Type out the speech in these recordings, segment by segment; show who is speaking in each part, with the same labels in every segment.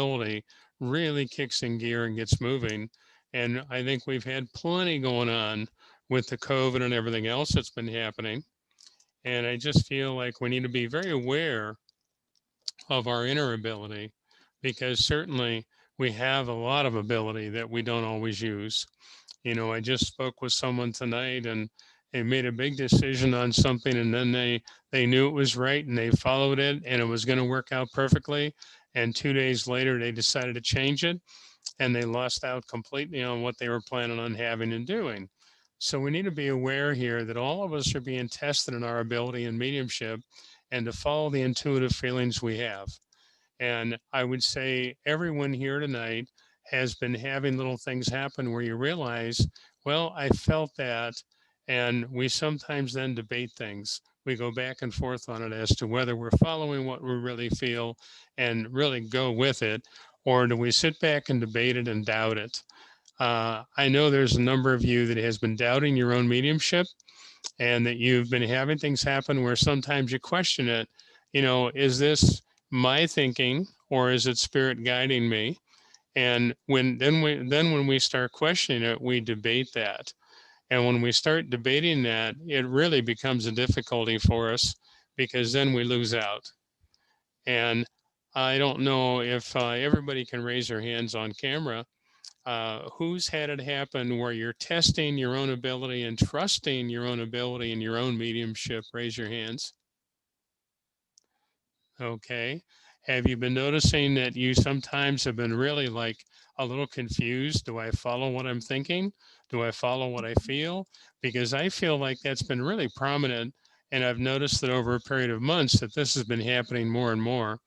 Speaker 1: ability really kicks in gear and gets moving. And I think we've had plenty going on with the COVID and everything else that's been happening. And I just feel like we need to be very aware of our inner ability because certainly we have a lot of ability that we don't always use. I just spoke with someone tonight and they made a big decision on something and then they knew it was right and they followed it and it was going to work out perfectly. And 2 days later, they decided to change it and they lost out completely on what they were planning on having and doing. So we need to be aware here that all of us are being tested in our ability and mediumship and to follow the intuitive feelings we have. And I would say everyone here tonight has been having little things happen where you realize, well, I felt that. And we sometimes then debate things. We go back and forth on it as to whether we're following what we really feel and really go with it, or do we sit back and debate it and doubt it? I know there's a number of you that has been doubting your own mediumship and that you've been having things happen where sometimes you question it. Is this my thinking or is it spirit guiding me? And when we start questioning it, we debate that. And when we start debating that, it really becomes a difficulty for us because then we lose out. And I don't know if everybody can raise their hands on camera. Who's had it happen where you're testing your own ability and trusting your own ability and your own mediumship? Raise your hands. Okay. Have you been noticing that you sometimes have been really like a little confused? Do I follow what I'm thinking? Do I follow what I feel? Because I feel like that's been really prominent. And I've noticed that over a period of months that this has been happening more and more.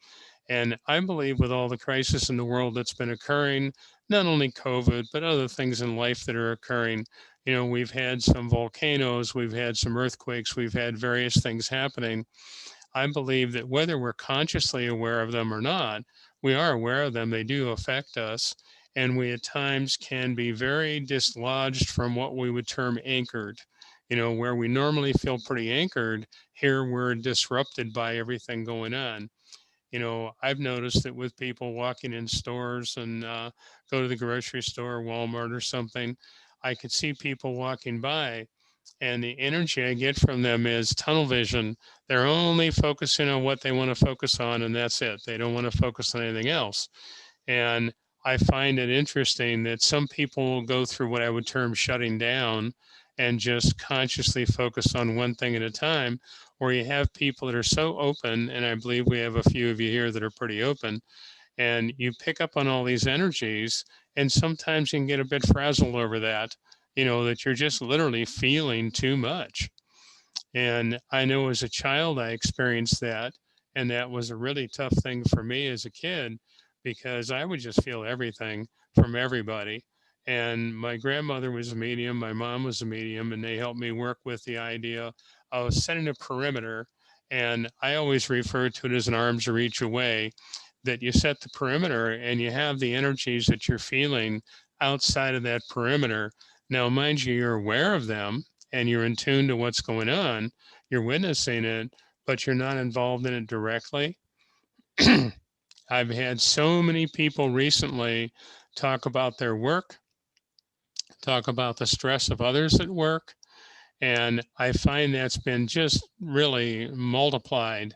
Speaker 1: And I believe with all the crisis in the world that's been occurring, not only COVID, but other things in life that are occurring, we've had some volcanoes, we've had some earthquakes, we've had various things happening. I believe that whether we're consciously aware of them or not, we are aware of them. They do affect us. And we at times can be very dislodged from what we would term anchored. Where we normally feel pretty anchored, here we're disrupted by everything going on. I've noticed that with people walking in stores and go to the grocery store, Walmart or something, I could see people walking by and the energy I get from them is tunnel vision. They're only focusing on what they want to focus on, and that's it. They don't want to focus on anything else. And I find it interesting that some people will go through what I would term shutting down and just consciously focus on one thing at a time, or you have people that are so open, and I believe we have a few of you here that are pretty open, and you pick up on all these energies, and sometimes you can get a bit frazzled over that, that you're just literally feeling too much. And I know as a child, I experienced that. And that was a really tough thing for me as a kid because I would just feel everything from everybody. And my grandmother was a medium, my mom was a medium, and they helped me work with the idea of setting a perimeter. And I always refer to it as an arm's reach away, that you set the perimeter and you have the energies that you're feeling outside of that perimeter. Now, mind you, you're aware of them and you're in tune to what's going on, you're witnessing it, but you're not involved in it directly. I've had so many people recently talk about their work, talk about the stress of others at work, and I find that's been just really multiplied.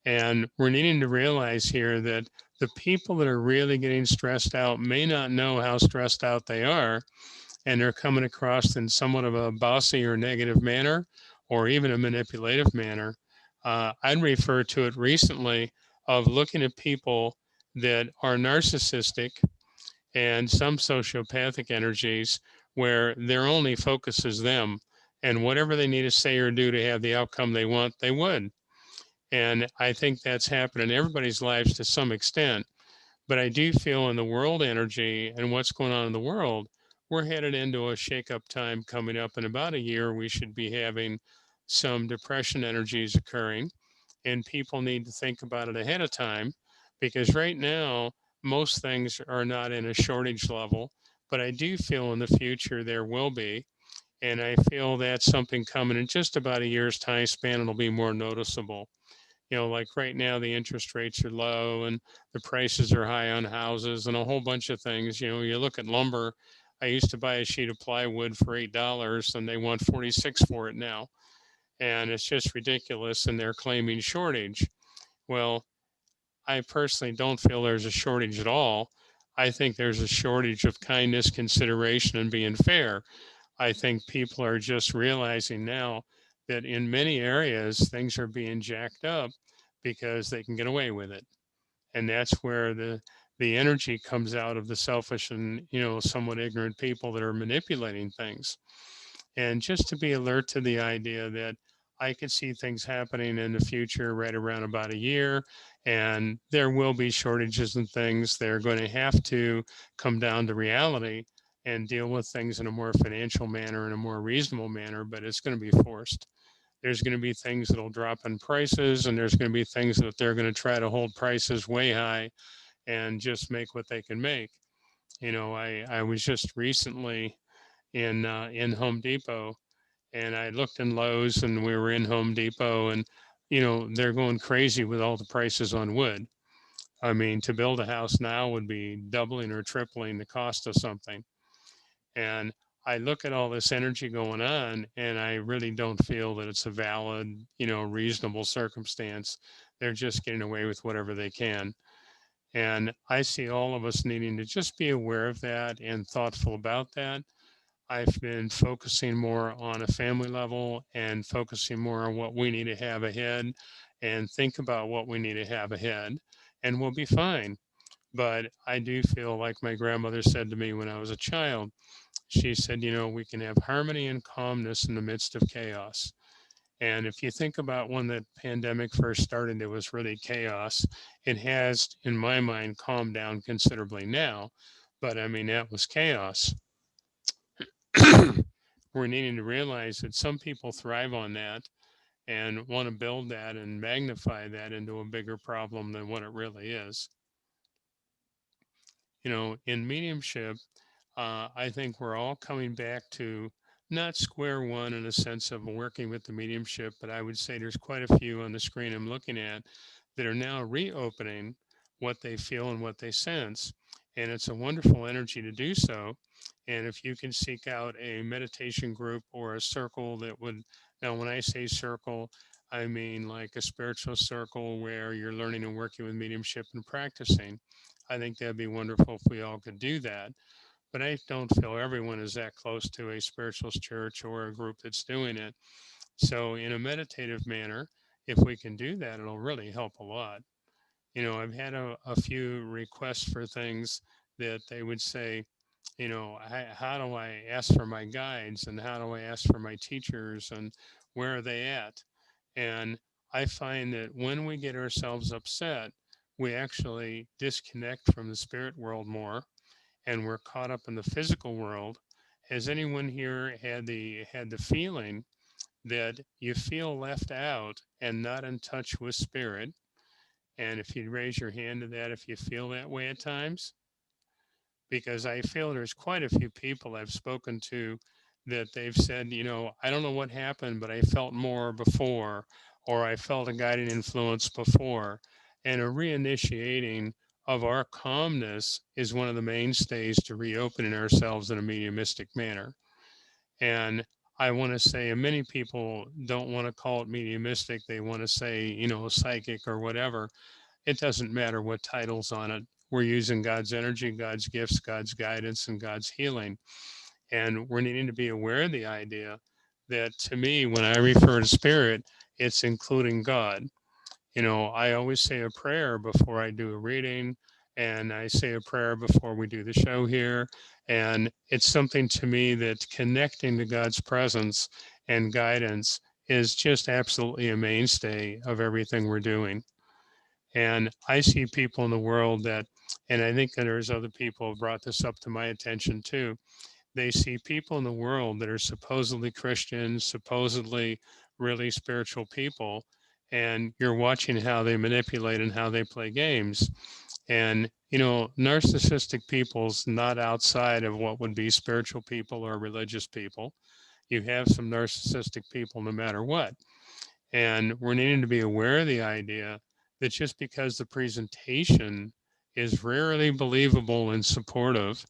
Speaker 1: And we're needing to realize here that the people that are really getting stressed out may not know how stressed out they are, and they're coming across in somewhat of a bossy or negative manner, or even a manipulative manner. I'd refer to it recently of looking at people that are narcissistic and some sociopathic energies where their only focus is them. And whatever they need to say or do to have the outcome they want, they would. And I think that's happened in everybody's lives to some extent. But I do feel in the world energy and what's going on in the world, we're headed into a shake-up time coming up. In about a year, we should be having some depression energies occurring, and people need to think about it ahead of time because right now, most things are not in a shortage level. But I do feel in the future there will be. And I feel that's something coming in just about a year's time span. It'll be more noticeable. Like right now, the interest rates are low and the prices are high on houses and a whole bunch of things. You look at lumber. I used to buy a sheet of plywood for $8 and they want 46 for it now. And it's just ridiculous. And they're claiming shortage. Well, I personally don't feel there's a shortage at all. I think there's a shortage of kindness, consideration, and being fair. I think people are just realizing now that in many areas things are being jacked up because they can get away with it. And that's where the energy comes out of the selfish and somewhat ignorant people that are manipulating things. And just to be alert to the idea that I could see things happening in the future right around about a year, and there will be shortages and things. They're going to have to come down to reality and deal with things in a more financial manner, in a more reasonable manner, but it's going to be forced. There's going to be things that'll drop in prices, and there's going to be things that they're going to try to hold prices way high and just make what they can make. I was just recently in Home Depot, and I looked in Lowe's, and we were in Home Depot, and they're going crazy with all the prices on wood. I mean, to build a house now would be doubling or tripling the cost of something. And I look at all this energy going on, and I really don't feel that it's a valid, reasonable circumstance. They're just getting away with whatever they can. And I see all of us needing to just be aware of that and thoughtful about that. I've been focusing more on a family level and focusing more on what we need to have ahead and think about what we need to have ahead, and we'll be fine. But I do feel like my grandmother said to me when I was a child, she said, we can have harmony and calmness in the midst of chaos. And if you think about when the pandemic first started, it was really chaos. It has, in my mind, calmed down considerably now. But I mean, that was chaos. We're needing to realize that some people thrive on that and want to build that and magnify that into a bigger problem than what it really is. In mediumship, I think we're all coming back to not square one in a sense of working with the mediumship, but I would say there's quite a few on the screen I'm looking at that are now reopening what they feel and what they sense. And it's a wonderful energy to do so. And if you can seek out a meditation group or a circle that would, now when I say circle, I mean like a spiritual circle where you're learning and working with mediumship and practicing. I think that'd be wonderful if we all could do that. But I don't feel everyone is that close to a spiritualist church or a group that's doing it. So, in a meditative manner, if we can do that, it'll really help a lot. I've had a few requests for things that they would say, how do I ask for my guides and how do I ask for my teachers and where are they at? And I find that when we get ourselves upset, we actually disconnect from the spirit world more and we're caught up in the physical world. Has anyone here had the feeling that you feel left out and not in touch with spirit? And if you'd raise your hand to that, if you feel that way at times, because I feel there's quite a few people I've spoken to that they've said, I don't know what happened, but I felt more before, or I felt a guiding influence before. And a reinitiating of our calmness is one of the mainstays to reopening ourselves in a mediumistic manner. And I want to say many people don't want to call it mediumistic. They want to say, psychic or whatever. It doesn't matter what title's on it. We're using God's energy, God's gifts, God's guidance, and God's healing. And we're needing to be aware of the idea that to me, when I refer to spirit, it's including God. I always say a prayer before I do a reading, and I say a prayer before we do the show here. And it's something to me that connecting to God's presence and guidance is just absolutely a mainstay of everything we're doing. And I see people in the world that, and I think that there's other people who brought this up to my attention too. They see people in the world that are supposedly Christians, supposedly really spiritual people, and you're watching how they manipulate and how they play games. And, narcissistic people's not outside of what would be spiritual people or religious people. You have some narcissistic people no matter what. And we're needing to be aware of the idea that just because the presentation is rarely believable and supportive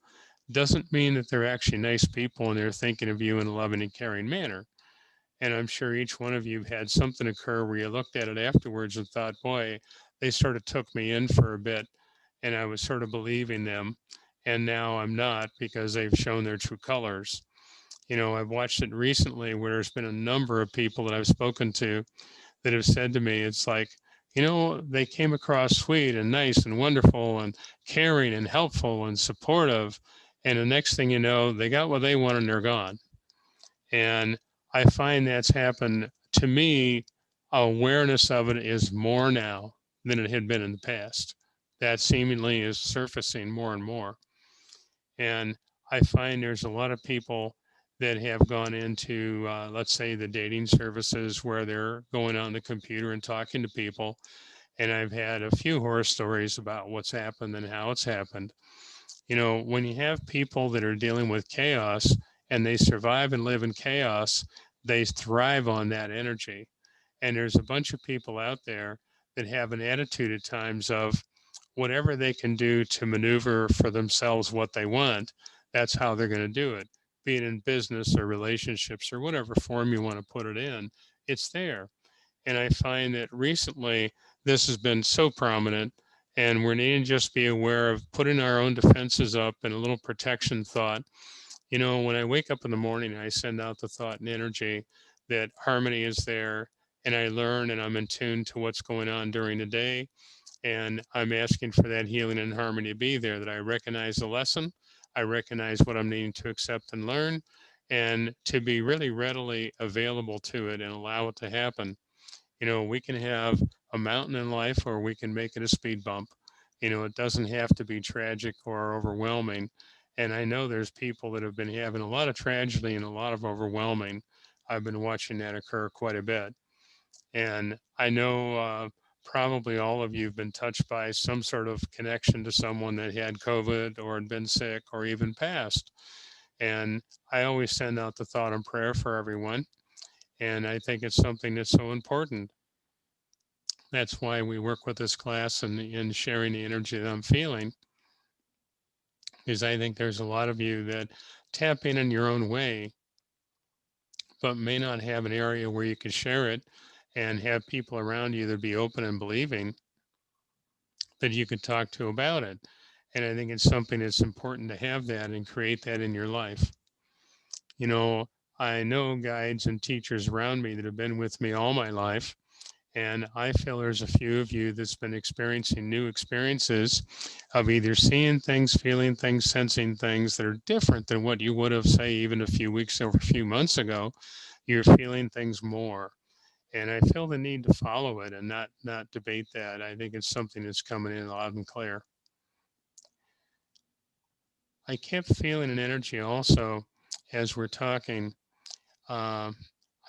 Speaker 1: doesn't mean that they're actually nice people and they're thinking of you in a loving and caring manner. And I'm sure each one of you had something occur where you looked at it afterwards and thought, boy, they sort of took me in for a bit and I was sort of believing them. And now I'm not because they've shown their true colors. I've watched it recently where there's been a number of people that I've spoken to that have said to me, it's like, they came across sweet and nice and wonderful and caring and helpful and supportive. And the next thing you know, they got what they want and they're gone. And I find that's happened to me. Awareness of it is more now than it had been in the past. That seemingly is surfacing more and more. And I find there's a lot of people that have gone into, let's say, the dating services where they're going on the computer and talking to people. And I've had a few horror stories about what's happened and how it's happened. When you have people that are dealing with chaos and they survive and live in chaos, they thrive on that energy. And there's a bunch of people out there that have an attitude at times of whatever they can do to maneuver for themselves what they want, that's how they're going to do it. Be it in business or relationships or whatever form you want to put it in, it's there. And I find that recently this has been so prominent, and we're needing to just be aware of putting our own defenses up and a little protection thought. When I wake up in the morning, I send out the thought and energy that harmony is there, and I learn and I'm in tune to what's going on during the day. And I'm asking for that healing and harmony to be there, that I recognize the lesson, I recognize what I'm needing to accept and learn, and to be really readily available to it and allow it to happen. We can have a mountain in life or we can make it a speed bump. It doesn't have to be tragic or overwhelming. And I know there's people that have been having a lot of tragedy and a lot of overwhelming. I've been watching that occur quite a bit. And I know probably all of you have been touched by some sort of connection to someone that had COVID or had been sick or even passed. And I always send out the thought and prayer for everyone. And I think it's something that's so important. That's why we work with this class and in sharing the energy that I'm feeling, because I think there's a lot of you that tap in your own way, but may not have an area where you can share it and have people around you that be open and believing that you could talk to about it. And I think it's something that's important to have that and create that in your life. You know, I know guides and teachers around me that have been with me all my life. And I feel there's a few of you that's been experiencing new experiences of either seeing things, feeling things, sensing things that are different than what you would have, say, even a few weeks or a few months ago. You're feeling things more. And I feel the need to follow it and not debate that. I think it's something that's coming in loud and clear. I kept feeling an energy also as we're talking. Uh,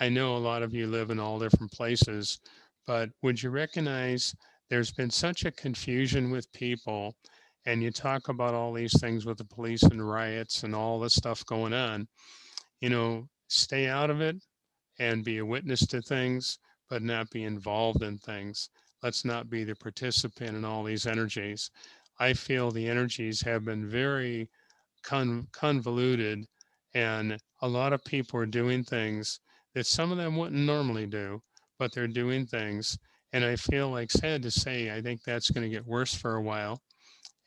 Speaker 1: I know a lot of you live in all different places, but would you recognize there's been such a confusion with people, and you talk about all these things with the police and riots and all this stuff going on? Stay out of it and be a witness to things, but not be involved in things. Let's not be the participant in all these energies. I feel the energies have been very convoluted, and a lot of people are doing things that some of them wouldn't normally do, but they're doing things. And I feel like, sad to say, I think that's going to get worse for a while.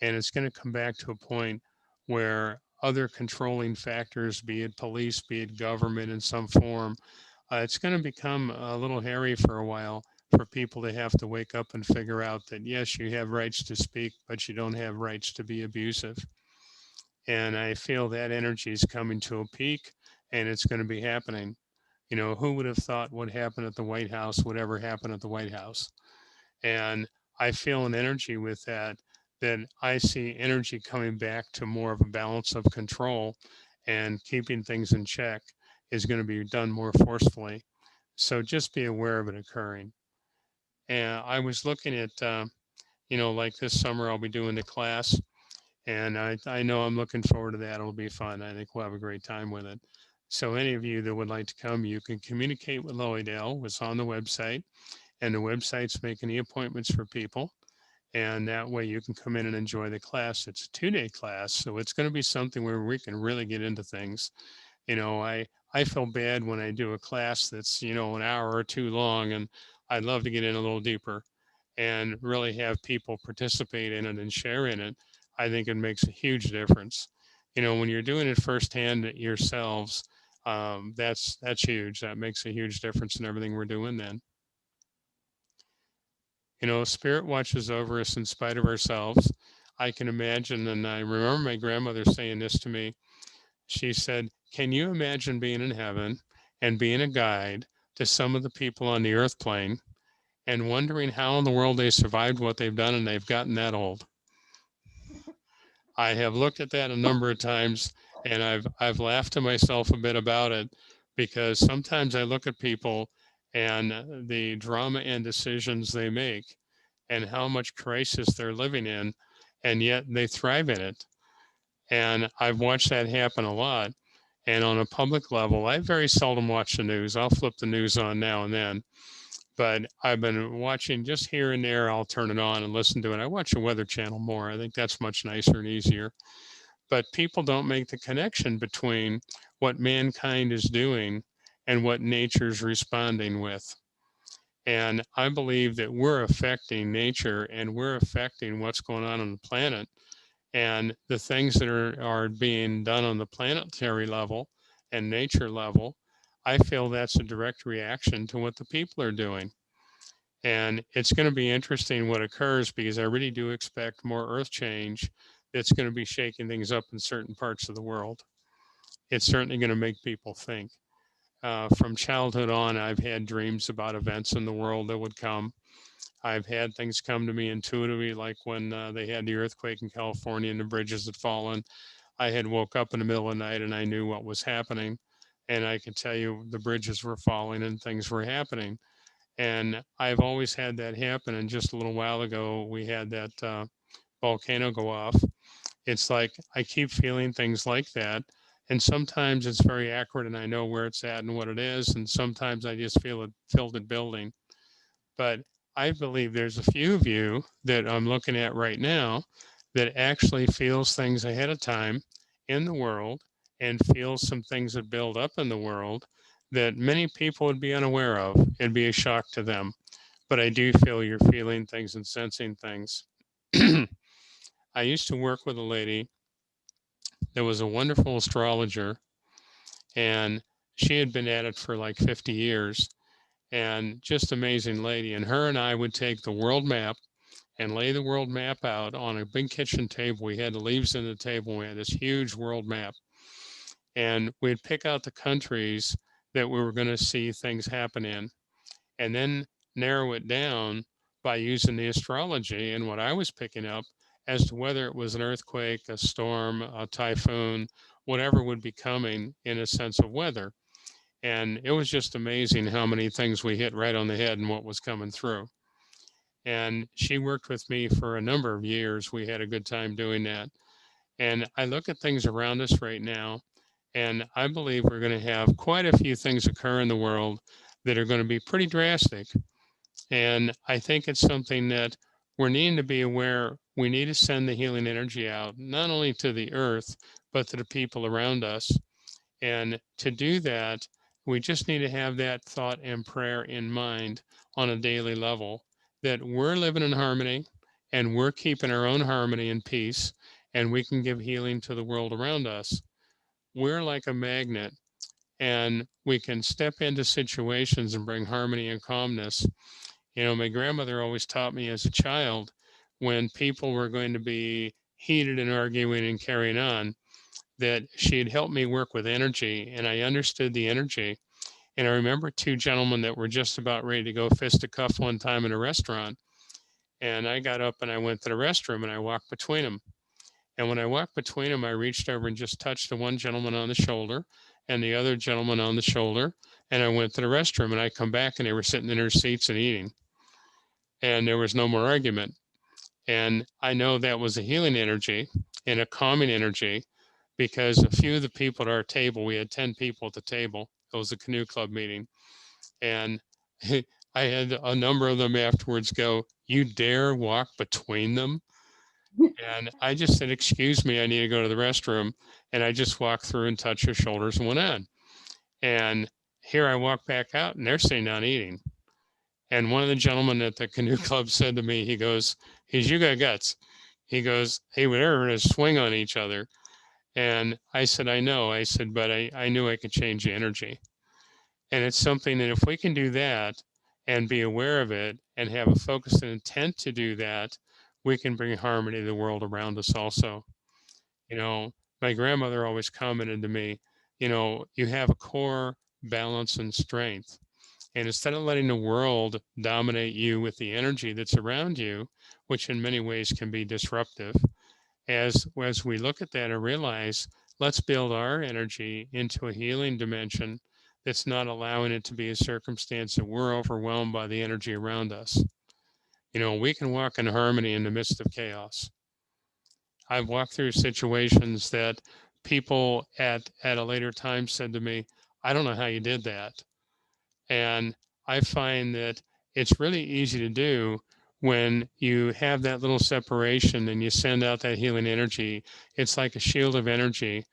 Speaker 1: And it's going to come back to a point where other controlling factors, be it police, be it government in some form, it's going to become a little hairy for a while for people to have to wake up and figure out that, yes, you have rights to speak, but you don't have rights to be abusive. And I feel that energy is coming to a peak and it's going to be happening. Who would have thought what happened at the White House would ever happen at the White House? And I feel an energy with that, that I see energy coming back to more of a balance of control, and keeping things in check is going to be done more forcefully. So just be aware of it occurring. And I was looking at, like this summer, I'll be doing the class, and I know I'm looking forward to that. It'll be fun. I think we'll have a great time with it. So any of you that would like to come, you can communicate with Loey Dale. It's on the website, and the website's making the appointments for people. And that way you can come in and enjoy the class. It's a 2-day class, so it's going to be something where we can really get into things. I feel bad when I do a class that's, an hour or two long, and I'd love to get in a little deeper and really have people participate in it and share in it. I think it makes a huge difference. When you're doing it firsthand yourselves, that's huge. That makes a huge difference in everything we're doing then. Spirit watches over us in spite of ourselves. I can imagine, and I remember my grandmother saying this to me. She said, "Can you imagine being in heaven and being a guide to some of the people on the earth plane and wondering how in the world they survived what they've done and they've gotten that old?" I have looked at that a number of times, and I've laughed to myself a bit about it, because sometimes I look at people and the drama and decisions they make and how much crisis they're living in, and yet they thrive in it. And I've watched that happen a lot. And on a public level, I very seldom watch the news. I'll flip the news on now and then, but I've been watching just here and there. I'll turn it on and listen to it. I watch the Weather Channel more. I think that's much nicer and easier. But people don't make the connection between what mankind is doing and what nature's responding with. And I believe that we're affecting nature and we're affecting what's going on the planet, and the things that are being done on the planetary level and nature level. I feel that's a direct reaction to what the people are doing. And it's going to be interesting what occurs, because I really do expect more earth change that's going to be shaking things up in certain parts of the world. It's certainly going to make people think. From childhood on, I've had dreams about events in the world that would come. I've had things come to me intuitively, like when they had the earthquake in California and the bridges had fallen. I had woke up in the middle of the night and I knew what was happening. And I could tell you the bridges were falling and things were happening. And I've always had that happen. And just a little while ago, we had that volcano go off. It's like I keep feeling things like that. And sometimes it's very accurate and I know where it's at and what it is. And sometimes I just feel it filled it building. But I believe there's a few of you that I'm looking at right now that actually feels things ahead of time in the world and feels some things that build up in the world that many people would be unaware of. It'd be a shock to them. But I do feel you're feeling things and sensing things. I used to work with a lady that was a wonderful astrologer, and she had been at it for like 50 years, and just amazing lady. And her and I would take the world map and lay the world map out on a big kitchen table. We had the leaves in the table. We had this huge world map, and we'd pick out the countries that we were going to see things happen in, and then narrow it down by using the astrology and what I was picking up as to whether it was an earthquake, a storm, a typhoon, whatever would be coming in a sense of weather. And it was just amazing how many things we hit right on the head and what was coming through. And she worked with me for a number of years. We had a good time doing that. And I look at things around us right now, and I believe we're going to have quite a few things occur in the world that are going to be pretty drastic. And I think it's something that we're needing to be aware. We need to send the healing energy out, not only to the earth, but to the people around us. And to do that, we just need to have that thought and prayer in mind on a daily level, that we're living in harmony and we're keeping our own harmony and peace, and we can give healing to the world around us. We're like a magnet, and we can step into situations and bring harmony and calmness. My grandmother always taught me as a child, when people were going to be heated and arguing and carrying on, that she had helped me work with energy, and I understood the energy. And I remember two gentlemen that were just about ready to go fisticuff one time in a restaurant. And I got up and I went to the restroom and I walked between them. And when I walked between them, I reached over and just touched the one gentleman on the shoulder and the other gentleman on the shoulder. And I went to the restroom and I come back and they were sitting in their seats and eating. And there was no more argument. And I know that was a healing energy and a calming energy because a few of the people at our table, we had 10 people at the table. It was a canoe club meeting. And I had a number of them afterwards go, "You dare walk between them?" And I just said, "Excuse me, I need to go to the restroom." And I just walked through and touched their shoulders and went on. And here I walk back out and they're sitting down eating. And one of the gentlemen at the canoe club said to me, he goes, "You got guts." He goes, "Hey, we're going to swing on each other." And I said, "I know." I said, "But I knew I could change the energy." And it's something that if we can do that and be aware of it and have a focus and intent to do that, we can bring harmony to the world around us also. You know, my grandmother always commented to me, you have a core, balance, and strength. And instead of letting the world dominate you with the energy that's around you, which in many ways can be disruptive, as we look at that and realize, let's build our energy into a healing dimension that's not allowing it to be a circumstance that we're overwhelmed by the energy around us. We can walk in harmony in the midst of chaos. I've walked through situations that people at a later time said to me, "I don't know how you did that." And I find that it's really easy to do when you have that little separation and you send out that healing energy. It's like a shield of energy.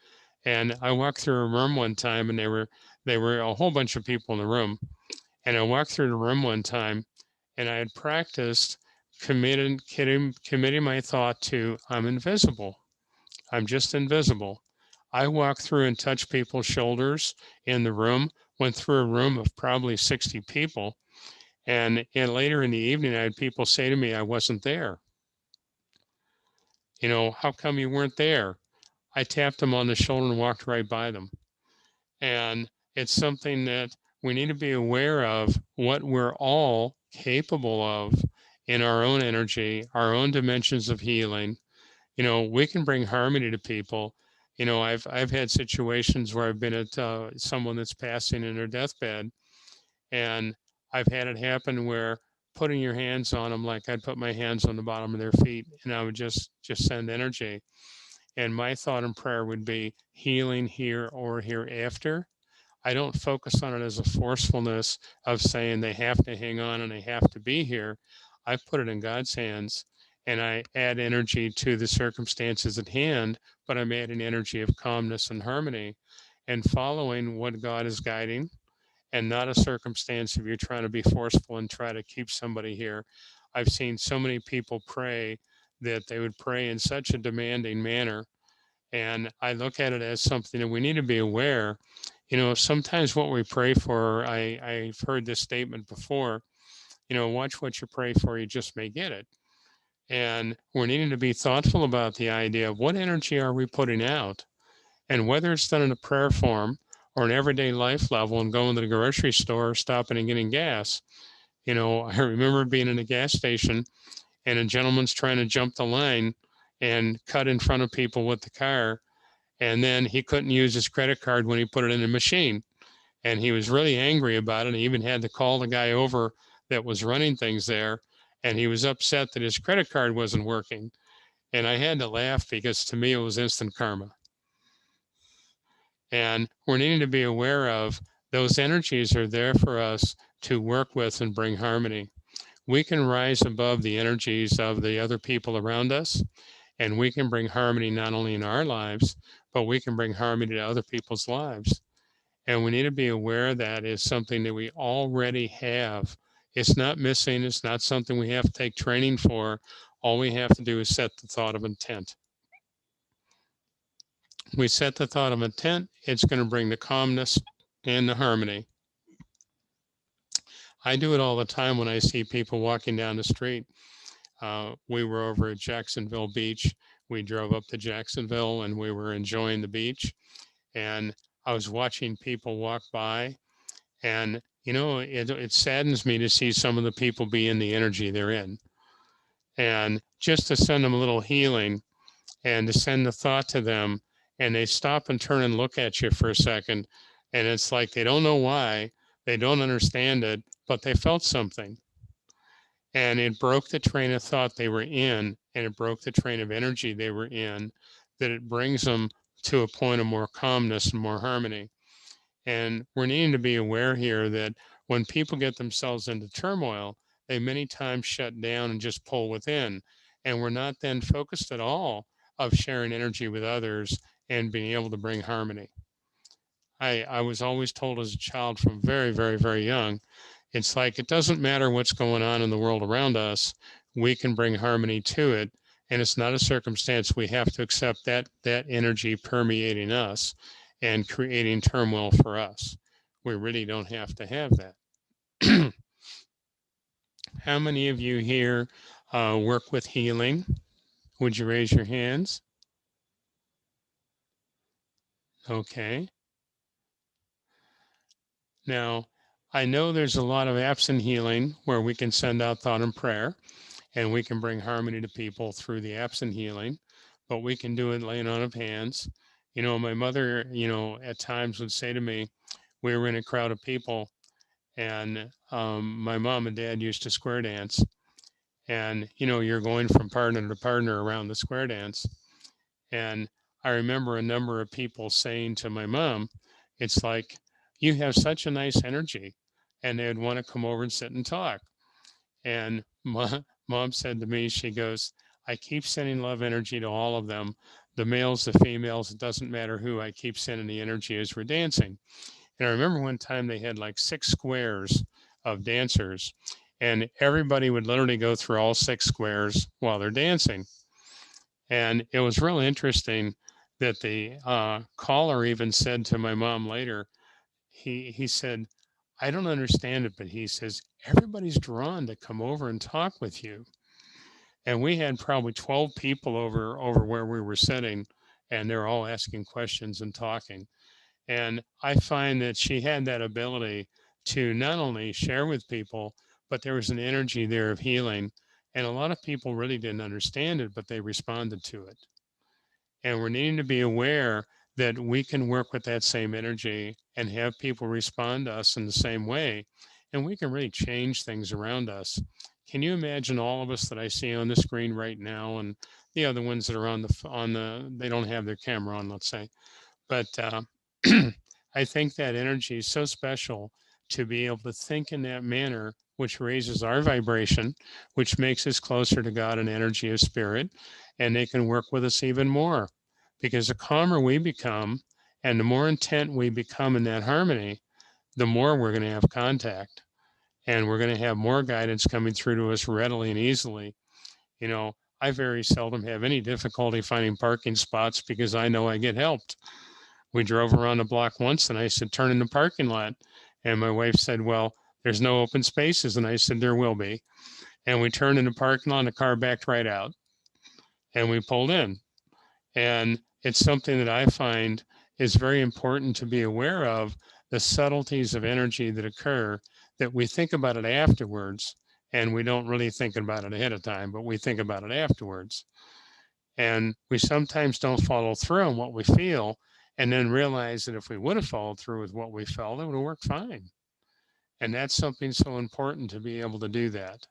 Speaker 1: And I walked through a room one time and they were a whole bunch of people in the room. And I walked through the room one time and I had practiced committing my thought to, I'm invisible. I'm just invisible. I walked through and touched people's shoulders in the room, went through a room of probably 60 people. And later in the evening, I had people say to me, I wasn't there. How come you weren't there? I tapped them on the shoulder and walked right by them. And it's something that we need to be aware of what we're all capable of in our own energy, our own dimensions of healing. We can bring harmony to people. I've had situations where I've been at someone that's passing in their deathbed, and I've had it happen where putting your hands on them, like I'd put my hands on the bottom of their feet, and I would just send energy. And my thought and prayer would be healing here or hereafter. I don't focus on it as a forcefulness of saying they have to hang on and they have to be here. I put it in God's hands and I add energy to the circumstances at hand, but I'm adding energy of calmness and harmony and following what God is guiding and not a circumstance if you're trying to be forceful and try to keep somebody here. I've seen so many people pray that they would pray in such a demanding manner. And I look at it as something that we need to be aware. Sometimes what we pray for, I've heard this statement before, watch what you pray for, you just may get it. And we're needing to be thoughtful about the idea of what energy are we putting out, and whether it's done in a prayer form or an everyday life level and going to the grocery store, stopping and getting gas. I remember being in a gas station and a gentleman's trying to jump the line and cut in front of people with the car. And then he couldn't use his credit card when he put it in the machine. And he was really angry about it. He even had to call the guy over that was running things there. And he was upset that his credit card wasn't working. And I had to laugh because to me it was instant karma. And we're needing to be aware of those energies are there for us to work with and bring harmony. We can rise above the energies of the other people around us, and we can bring harmony not only in our lives, but we can bring harmony to other people's lives. And we need to be aware that is something that we already have. It's not missing. It's not something we have to take training for. All we have to do is set the thought of intent. We set the thought of intent, it's going to bring the calmness and the harmony. I do it all the time when I see people walking down the street. We were over at Jacksonville Beach. We drove up to Jacksonville and we were enjoying the beach. And I was watching people walk by. And, it saddens me to see some of the people be in the energy they're in. And just to send them a little healing and to send the thought to them, and they stop and turn and look at you for a second. And it's like they don't know why, they don't understand it, but they felt something. And it broke the train of thought they were in, and it broke the train of energy they were in, that it brings them to a point of more calmness and more harmony. And we're needing to be aware here that when people get themselves into turmoil, they many times shut down and just pull within. And we're not then focused at all of sharing energy with others and being able to bring harmony. I was always told as a child from very, very, very young, it's like it doesn't matter what's going on in the world around us, we can bring harmony to it. And it's not a circumstance we have to accept that energy permeating us and creating turmoil for us. We really don't have to have that. How many of you here work with healing? Would you raise your hands? Okay. Now, I know there's a lot of apps in healing where we can send out thought and prayer and we can bring harmony to people through the apps and healing, but we can do it laying on of hands. My mother, at times would say to me, we were in a crowd of people and my mom and dad used to square dance. And, you're going from partner to partner around the square dance. And I remember a number of people saying to my mom, it's like, you have such a nice energy. And they'd want to come over and sit and talk. And mom said to me, she goes, I keep sending love energy to all of them. The males, the females, it doesn't matter who, I keep sending the energy as we're dancing. And I remember one time they had like 6 squares of dancers, and everybody would literally go through all 6 squares while they're dancing. And it was really interesting that the caller even said to my mom later, he said, I don't understand it, but he says, everybody's drawn to come over and talk with you. And we had probably 12 people over where we were sitting, and they're all asking questions and talking. And I find that she had that ability to not only share with people, but there was an energy there of healing. And a lot of people really didn't understand it, but they responded to it. And we're needing to be aware that we can work with that same energy and have people respond to us in the same way. And we can really change things around us. Can you imagine all of us that I see on the screen right now and the other ones that are they don't have their camera on, let's say, but I think that energy is so special to be able to think in that manner, which raises our vibration, which makes us closer to God and energy of spirit, and they can work with us even more. Because the calmer we become and the more intent we become in that harmony, the more we're going to have contact and we're going to have more guidance coming through to us readily and easily. I very seldom have any difficulty finding parking spots because I know I get helped. We drove around the block once and I said, turn in the parking lot. And my wife said, well, there's no open spaces. And I said, there will be. And we turned in the parking lot and the car backed right out and we pulled in. And it's something that I find is very important to be aware of, the subtleties of energy that occur, that we think about it afterwards. And we don't really think about it ahead of time, but we think about it afterwards. And we sometimes don't follow through on what we feel and then realize that if we would have followed through with what we felt, it would have worked fine. And that's something so important to be able to do that.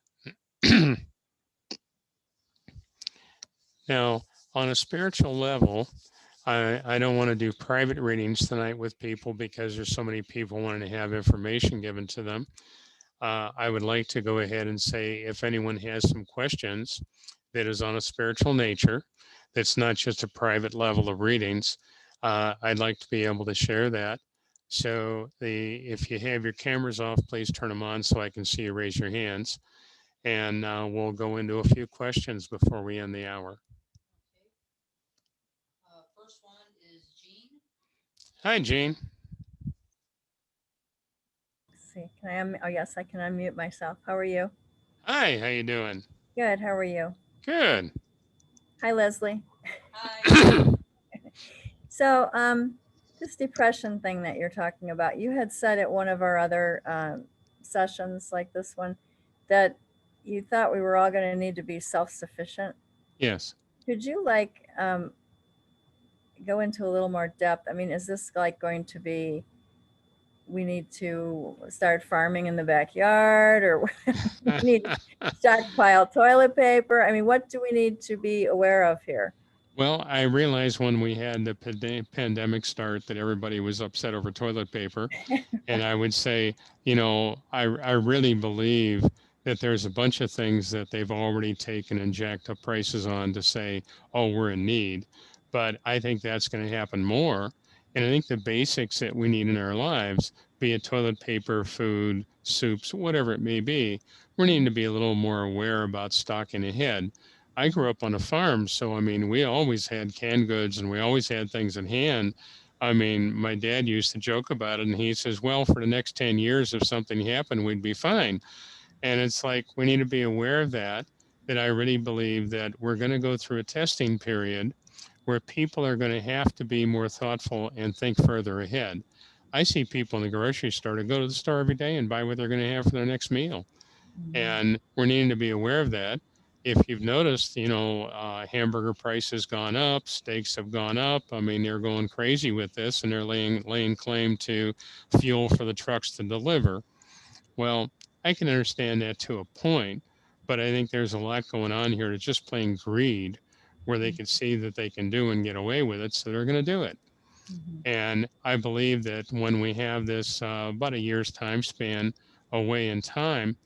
Speaker 1: Now, on a spiritual level, I don't want to do private readings tonight with people because there's so many people wanting to have information given to them. I would like to go ahead and say if anyone has some questions that is on a spiritual nature, that's not just a private level of readings, I'd like to be able to share that. So if you have your cameras off, please turn them on so I can see you raise your hands. And we'll go into a few questions before we end the hour.
Speaker 2: First one is Jean.
Speaker 1: Hi, Jean.
Speaker 3: See, oh yes, I can unmute myself. How are you?
Speaker 1: Hi, how you doing?
Speaker 3: Good. How are you?
Speaker 1: Good.
Speaker 3: Hi, Leslie.
Speaker 2: Hi.
Speaker 3: So, this depression thing that you're talking about, you had said at one of our other sessions like this one that you thought we were all going to need to be self-sufficient.
Speaker 1: Yes.
Speaker 3: Could you go into a little more depth? I mean, is this like going to be we need to start farming in the backyard, or we need to stockpile toilet paper? I mean, what do we need to be aware of here?
Speaker 1: Well, I realized when we had the pandemic start that everybody was upset over toilet paper. And I would say, I really believe that there's a bunch of things that they've already taken and jacked up prices on to say, oh, we're in need. But I think that's going to happen more. And I think the basics that we need in our lives, be it toilet paper, food, soups, whatever it may be, we're needing to be a little more aware about stocking ahead. I grew up on a farm, so I mean, we always had canned goods and we always had things in hand. I mean, my dad used to joke about it, and he says, well, for the next 10 years, if something happened, we'd be fine. And it's like we need to be aware of that, that I really believe that we're going to go through a testing period where people are going to have to be more thoughtful and think further ahead. I see people in the grocery store to go to the store every day and buy what they're going to have for their next meal.
Speaker 3: Mhm.
Speaker 1: And we're needing to be aware of that. If you've noticed, hamburger prices gone up, steaks have gone up. I mean, they're going crazy with this, and they're laying claim to fuel for the trucks to deliver. Well, I can understand that to a point, but I think there's a lot going on here to just plain greed, where they can see that they can do and get away with it, so they're going to do it.
Speaker 3: Mhm.
Speaker 1: And I believe that when we have this about a year's time span away in time,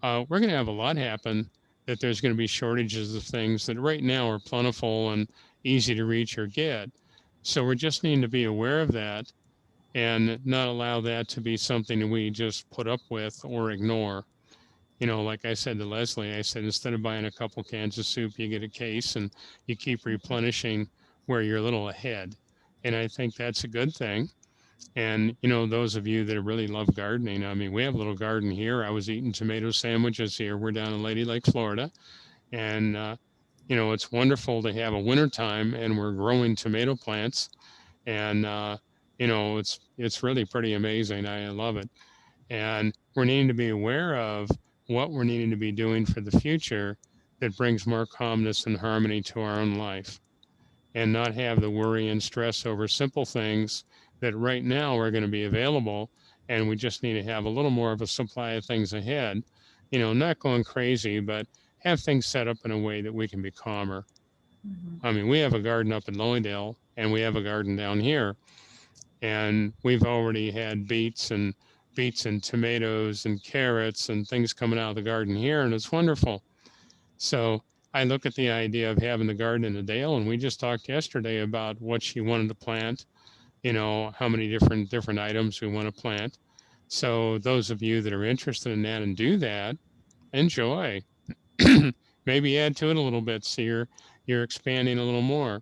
Speaker 1: we're going to have a lot happen. That there's going to be shortages of things that right now are plentiful and easy to reach or get. So we're just needing to be aware of that and not allow that to be something that we just put up with or ignore. Like I said to Leslie, I said, instead of buying a couple cans of soup, you get a case and you keep replenishing where you're a little ahead. And I think that's a good thing. And, those of you that really love gardening, I mean, we have a little garden here. I was eating tomato sandwiches here. We're down in Lady Lake, Florida. And, it's wonderful to have a winter time and we're growing tomato plants. And, it's really pretty amazing. I love it. And we're needing to be aware of what we're needing to be doing for the future that brings more calmness and harmony to our own life and not have the worry and stress over simple things that right now are going to be available. And we just need to have a little more of a supply of things ahead, not going crazy, but have things set up in a way that we can be calmer.
Speaker 3: Mhm.
Speaker 1: I mean, we have a garden up in Lowendale and we have a garden down here, and we've already had beets and tomatoes and carrots and things coming out of the garden here, and it's wonderful. So I look at the idea of having the garden in the Dale, and we just talked yesterday about what she wanted to plant, how many different items we want to plant. So those of you that are interested in that and do that, enjoy. Maybe add to it a little bit so you're expanding a little more.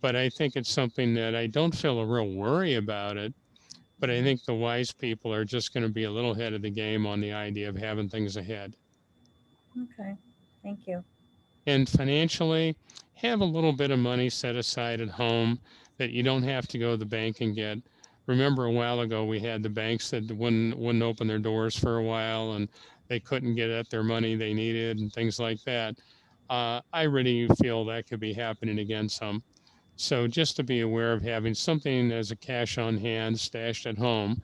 Speaker 1: But I think it's something that I don't feel a real worry about it. But I think the wise people are just going to be a little ahead of the game on the idea of having things ahead.
Speaker 3: Okay, thank you.
Speaker 1: And financially, have a little bit of money set aside at home that you don't have to go to the bank and get. Remember a while ago we had the banks that wouldn't open their doors for a while and they couldn't get at their money they needed and things like that. I really feel that could be happening again some. So just to be aware of having something as a cash on hand stashed at home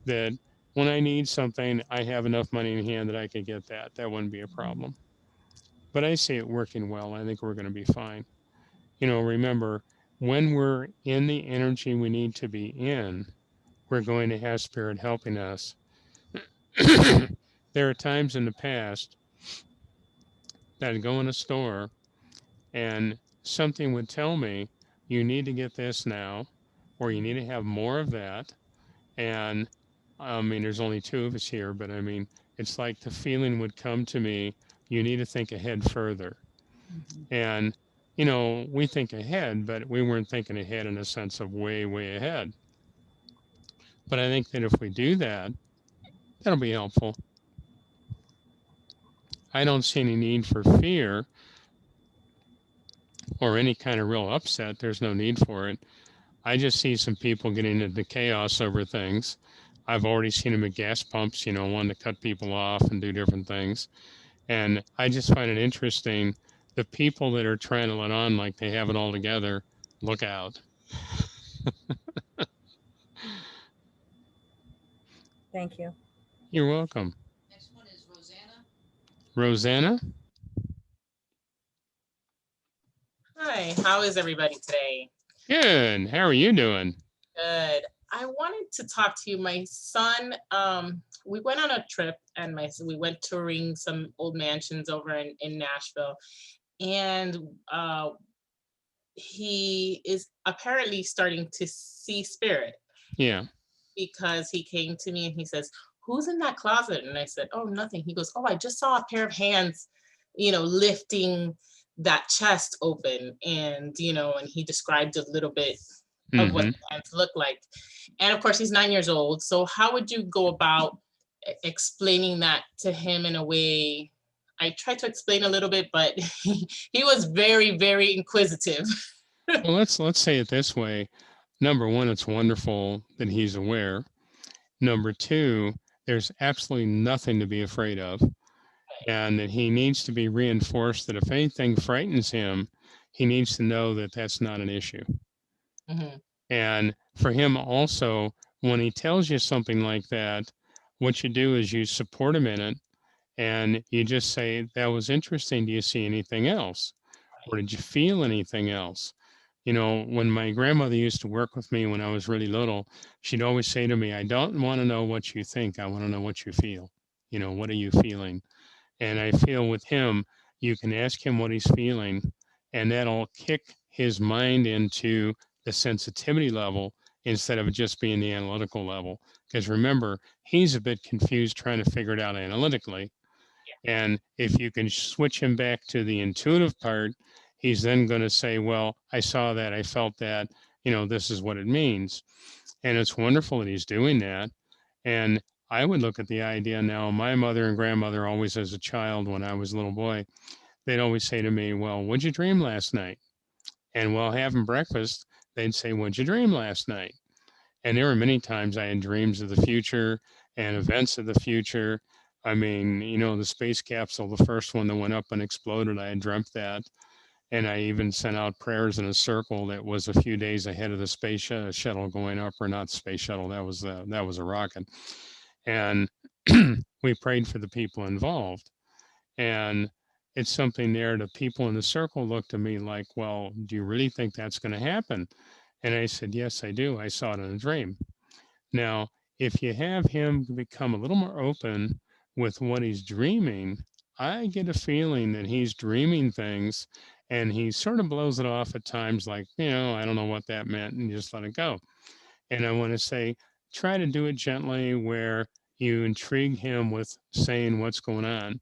Speaker 1: that when I need something, I have enough money in hand that I could get that. That wouldn't be a
Speaker 3: Mhm.
Speaker 1: problem. But I see it working well. I think we're going to be fine. Remember, when we're in the energy we need to be in, we're going to have spirit helping us. There are times in the past that I'd go in a store and something would tell me, you need to get this now, or you need to have more of that. And I mean, there's only two of us here, but I mean, it's like the feeling would come to me, you need to think ahead further.
Speaker 3: Mhm.
Speaker 1: And, we think ahead, but we weren't thinking ahead in a sense of way, way ahead. But I think that if we do that, that'll be helpful. I don't see any need for fear or any kind of real upset. There's no need for it. I just see some people getting into chaos over things. I've already seen them at gas pumps, wanting to cut people off and do different things. And I just find it interesting. The people that are trying to let on like they have it all together, look out.
Speaker 3: Thank you.
Speaker 1: You're welcome.
Speaker 2: Next one is Rosanna.
Speaker 1: Rosanna?
Speaker 4: Hi. Hi, how is everybody today?
Speaker 1: Good. How are you doing?
Speaker 4: Good. I wanted to talk to you. My son, we went on a trip and we went touring some old mansions over in Nashville. And he is apparently starting to see spirit
Speaker 1: Yeah.
Speaker 4: because he came to me and he says, "Who's in that closet?" And I said, "Oh, nothing." He goes, "Oh, I just saw a pair of hands, lifting that chest open." And, and he described a little bit of what
Speaker 1: Hmm.
Speaker 4: the hands look like. And of course, he's 9 years old. So how would you go about explaining that to him in a way? I tried to explain a little bit, but he was very, very inquisitive.
Speaker 1: Well, let's say it this way. Number one, it's wonderful that he's aware. Number two, there's absolutely nothing to be afraid of, and that he needs to be reinforced that if anything frightens him, he needs to know that that's not an issue.
Speaker 4: Mhm.
Speaker 1: And for him also, when he tells you something like that, what you do is you support him in it and you just say, "That was interesting. Do you see anything else? Or did you feel anything else?" When my grandmother used to work with me when I was really little, she'd always say to me, "I don't want to know what you think. I want to know what you feel. What are you feeling?" And I feel with him, you can ask him what he's feeling, and that'll kick his mind into the sensitivity level instead of just being the analytical level. Because remember, he's a bit confused trying to figure it out analytically. And if you can switch him back to the intuitive part, he's then going to say, "Well, I saw that, I felt that, this is what it means." And it's wonderful that he's doing that. And I would look at the idea now, my mother and grandmother always, as a child, when I was a little boy, they'd always say to me, "Well, what'd you dream last night?" And while having breakfast, they'd say, "What'd you dream last night?" And there were many times I had dreams of the future and events of the future. I mean, the space capsule, the first one that went up and exploded, I had dreamt that. And I even sent out prayers in a circle that was a few days ahead of the space shuttle going up, or not space shuttle. That was a rocket. And we prayed for the people involved. And it's something there. The people in the circle looked at me like, "Well, do you really think that's going to happen?" And I said, "Yes, I do. I saw it in a dream." Now, if you have him become a little more open with what he's dreaming, I get a feeling that he's dreaming things and he sort of blows it off at times like, "I don't know what that meant," and just let it go. And I want to say, try to do it gently where you intrigue him with saying what's going on.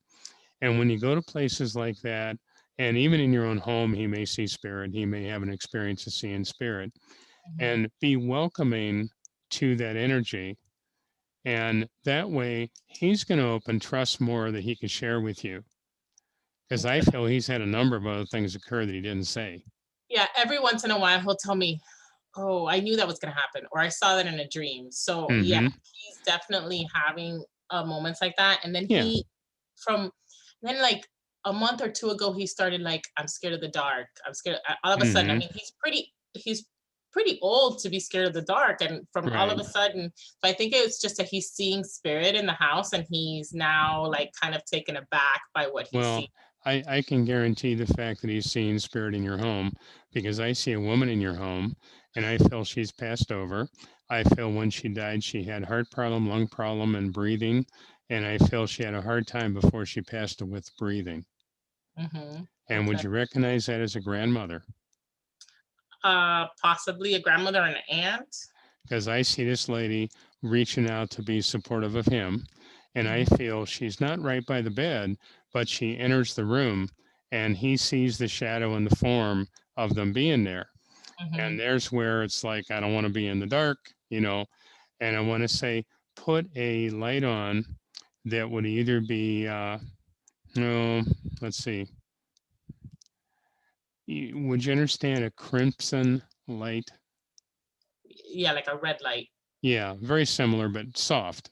Speaker 1: And when you go to places like that, and even in your own home, he may see spirit, he may have an experience of seeing spirit,
Speaker 4: Mhm.
Speaker 1: and be welcoming to that energy. And that way, he's going to open trust more that he can share with you. Because I
Speaker 4: Okay.
Speaker 1: feel he's had a number of other things occur that he didn't say.
Speaker 4: Yeah, every once in a while he'll tell me, "Oh, I knew that was gonna happen," or "I saw that in a dream." So yeah,
Speaker 1: Hmm.
Speaker 4: he's definitely having moments like that. And then
Speaker 1: Yeah.
Speaker 4: from then like a month or two ago, he started like, "I'm scared of the dark. I'm scared." All of a sudden, I
Speaker 1: Hmm.
Speaker 4: mean, he's pretty old to be scared of the dark, and from all of
Speaker 1: Right.
Speaker 4: a sudden, so I think it's just that he's seeing spirit in the house, and he's now like kind of taken aback by what he's
Speaker 1: Well,
Speaker 4: seeing.
Speaker 1: I can guarantee the fact that he's seeing spirit in your home because I see a woman in your home and I feel she's passed over. I feel when she died, she had heart problem, lung problem, and breathing. And I feel she had a hard time before she passed with breathing. And
Speaker 4: Okay.
Speaker 1: would you recognize that as a grandmother?
Speaker 4: Possibly a grandmother and an aunt.
Speaker 1: Because I see this lady reaching out to be supportive of him. And I
Speaker 4: Mhm,
Speaker 1: feel she's not right by the bed, but she enters the room and he sees the shadow and the form of them being there. And
Speaker 4: mhm.
Speaker 1: there's where it's like, I don't want to be in the dark. And I want to say, put a light on that would either be, no, let's see, would you understand a crimson light?
Speaker 4: Yeah, like a red light,
Speaker 1: Yeah, very similar, but soft.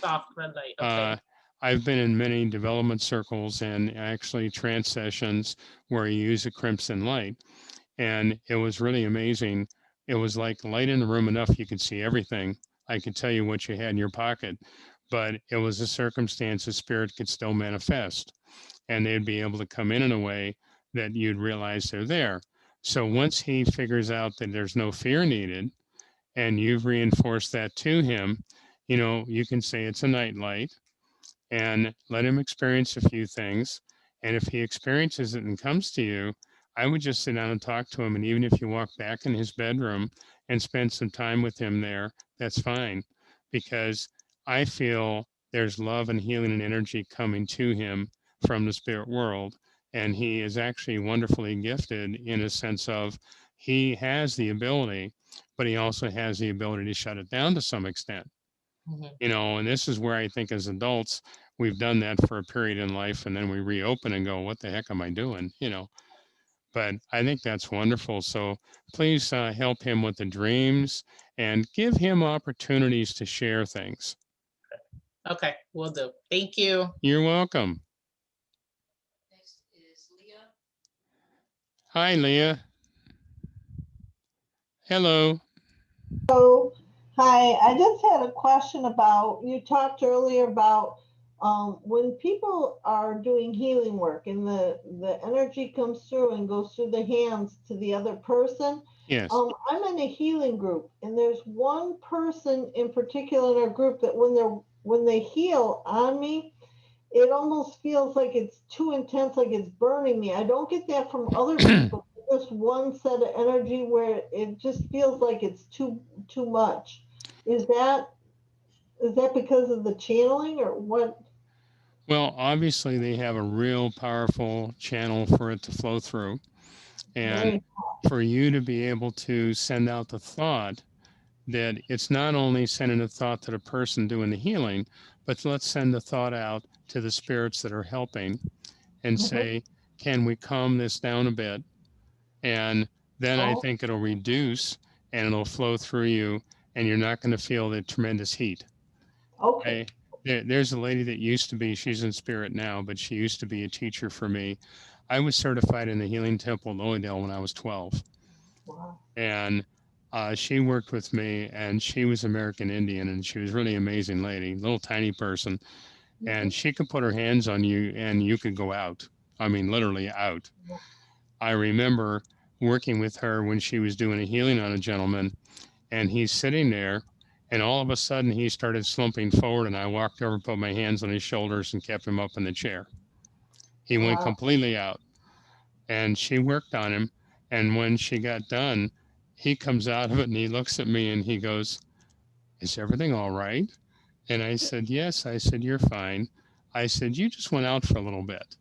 Speaker 4: soft red light.
Speaker 1: Uh,
Speaker 4: Okay.
Speaker 1: I've been in many development circles and actually trance sessions where you use a crimson light, and it was really amazing. It was like light in the room enough you could see everything. I could tell you what you had in your pocket, but it was a circumstance the spirit could still manifest, and they'd be able to come in a way that you'd realize they're there. So once he figures out that there's no fear needed, and you've reinforced that to him, you can say it's a nightlight and let him experience a few things. And if he experiences it and comes to you, I would just sit down and talk to him. And even if you walk back in his bedroom and spend some time with him there, that's fine. Because I feel there's love and healing and energy coming to him from the spirit world. And he is actually wonderfully gifted in a sense of he has the ability, but he also has the ability to shut it down to some extent.
Speaker 4: Mhm.
Speaker 1: And this is where I think as adults, we've done that for a period in life and then we reopen and go, what the heck am I doing? But I think that's wonderful. So please help him with the dreams and give him opportunities to share things.
Speaker 4: Okay, will do. Thank you.
Speaker 1: You're welcome.
Speaker 2: Next is Leah.
Speaker 1: Hi, Leah. Hello.
Speaker 5: Oh, hi. I just had a question about, you talked earlier about when people are doing healing work and the energy comes through and goes through the hands to the other person.
Speaker 1: Yes.
Speaker 5: I'm in a healing group and there's one person in particular in our group that when they heal on me, it almost feels like it's too intense, like it's burning me. I don't get that from other people. Just one set of energy where it just feels like it's too much. Is that because of the channeling or what?
Speaker 1: Well, obviously, they have a real powerful channel for it to flow through. And
Speaker 5: Right.
Speaker 1: for you to be able to send out the thought that it's not only sending a thought to the person doing the healing, but let's send the thought out to the spirits that are helping and
Speaker 5: Mhm.
Speaker 1: say, can we calm this down a bit? And then I
Speaker 5: Oh,
Speaker 1: think it'll reduce and it'll flow through you and you're not going to feel the tremendous heat.
Speaker 5: okay.
Speaker 1: There's a lady that used to be, she's in spirit now, but she used to be a teacher for me. I was certified in the Healing Temple in Lloydale when I was 12.
Speaker 5: Wow.
Speaker 1: And she worked with me and she was American Indian and she was really amazing lady, little tiny person. And
Speaker 5: Mhm.
Speaker 1: she could put her hands on you and you could go out. I mean, literally out. I remember working with her when she was doing a healing on a gentleman and he's sitting there and all of a sudden he started slumping forward and I walked over, put my hands on his shoulders and kept him up in the chair. He went
Speaker 5: Wow.
Speaker 1: completely out and she worked on him. And when she got done, he comes out of it and he looks at me and he goes, is everything all right? And I said, yes. I said, you're fine. I said, you just went out for a little bit.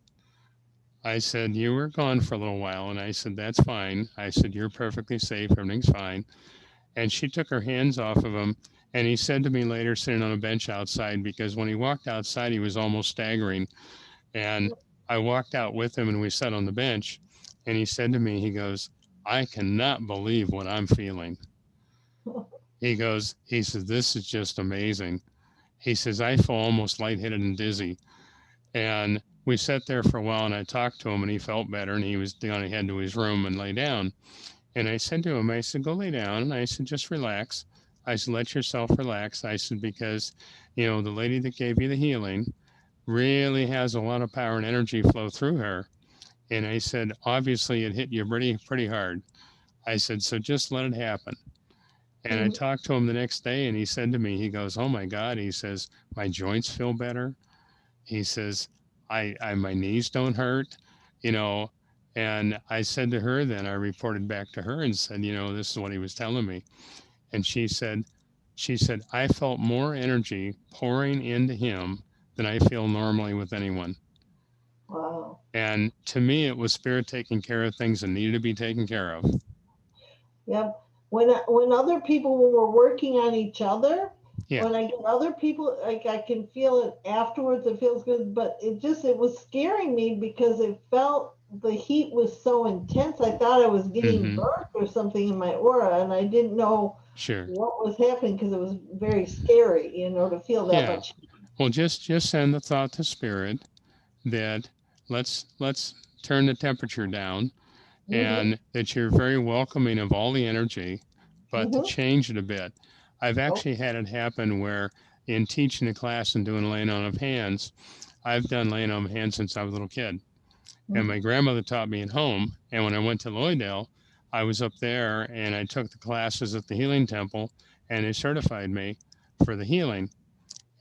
Speaker 1: I said, you were gone for a little while. And I said, that's fine. I said, you're perfectly safe. Everything's fine. And she took her hands off of him. And he said to me later, sitting on a bench outside, because when he walked outside, he was almost staggering. And I walked out with him and we sat on the bench. And he said to me, he goes, I cannot believe what I'm feeling. He says, this is just amazing. He says, I feel almost lightheaded and dizzy. And we sat there for a while and I talked to him and he felt better and he was going to head to his room and lay down. And I said to him, I said, go lay down. And I said, just relax. I said, let yourself relax. I said, because, the lady that gave you the healing really has a lot of power and energy flow through her. And I said, obviously it hit you pretty hard. I said, so just let it happen. And I
Speaker 5: Mhm.
Speaker 1: talked to him the next day and he said to me, he goes, oh my God, he says, my joints feel better. He says, I my knees don't hurt, you know. And I said to her, then I reported back to her and said, this is what he was telling me. And she said, I felt more energy pouring into him than I feel normally with anyone.
Speaker 5: Wow.
Speaker 1: And to me, it was spirit taking care of things that needed to be taken care of.
Speaker 5: Yep. When other people, when we're working on each other,
Speaker 1: Yeah.
Speaker 5: when I get other people, like I can feel it afterwards, it feels good, but it was scaring me because it felt the heat was so intense. I thought I was getting
Speaker 1: Hmm.
Speaker 5: burnt or something in my aura, and I didn't know
Speaker 1: Sure.
Speaker 5: what was happening because it was very scary, to feel that
Speaker 1: Yeah.
Speaker 5: much.
Speaker 1: Well, just send the thought to spirit that let's turn the temperature down
Speaker 5: Mm-hmm,
Speaker 1: and that you're very welcoming of all the energy, but to
Speaker 5: mm-hmm.
Speaker 1: change it a bit. I've
Speaker 5: Oh,
Speaker 1: actually had it happen where in teaching a class and doing laying on of hands, I've done laying on of hands since I was a little kid. And
Speaker 5: mhm.
Speaker 1: my grandmother taught me at home. And when I went to Lloydale, I was up there and I took the classes at the Healing Temple, and they certified me for the healing.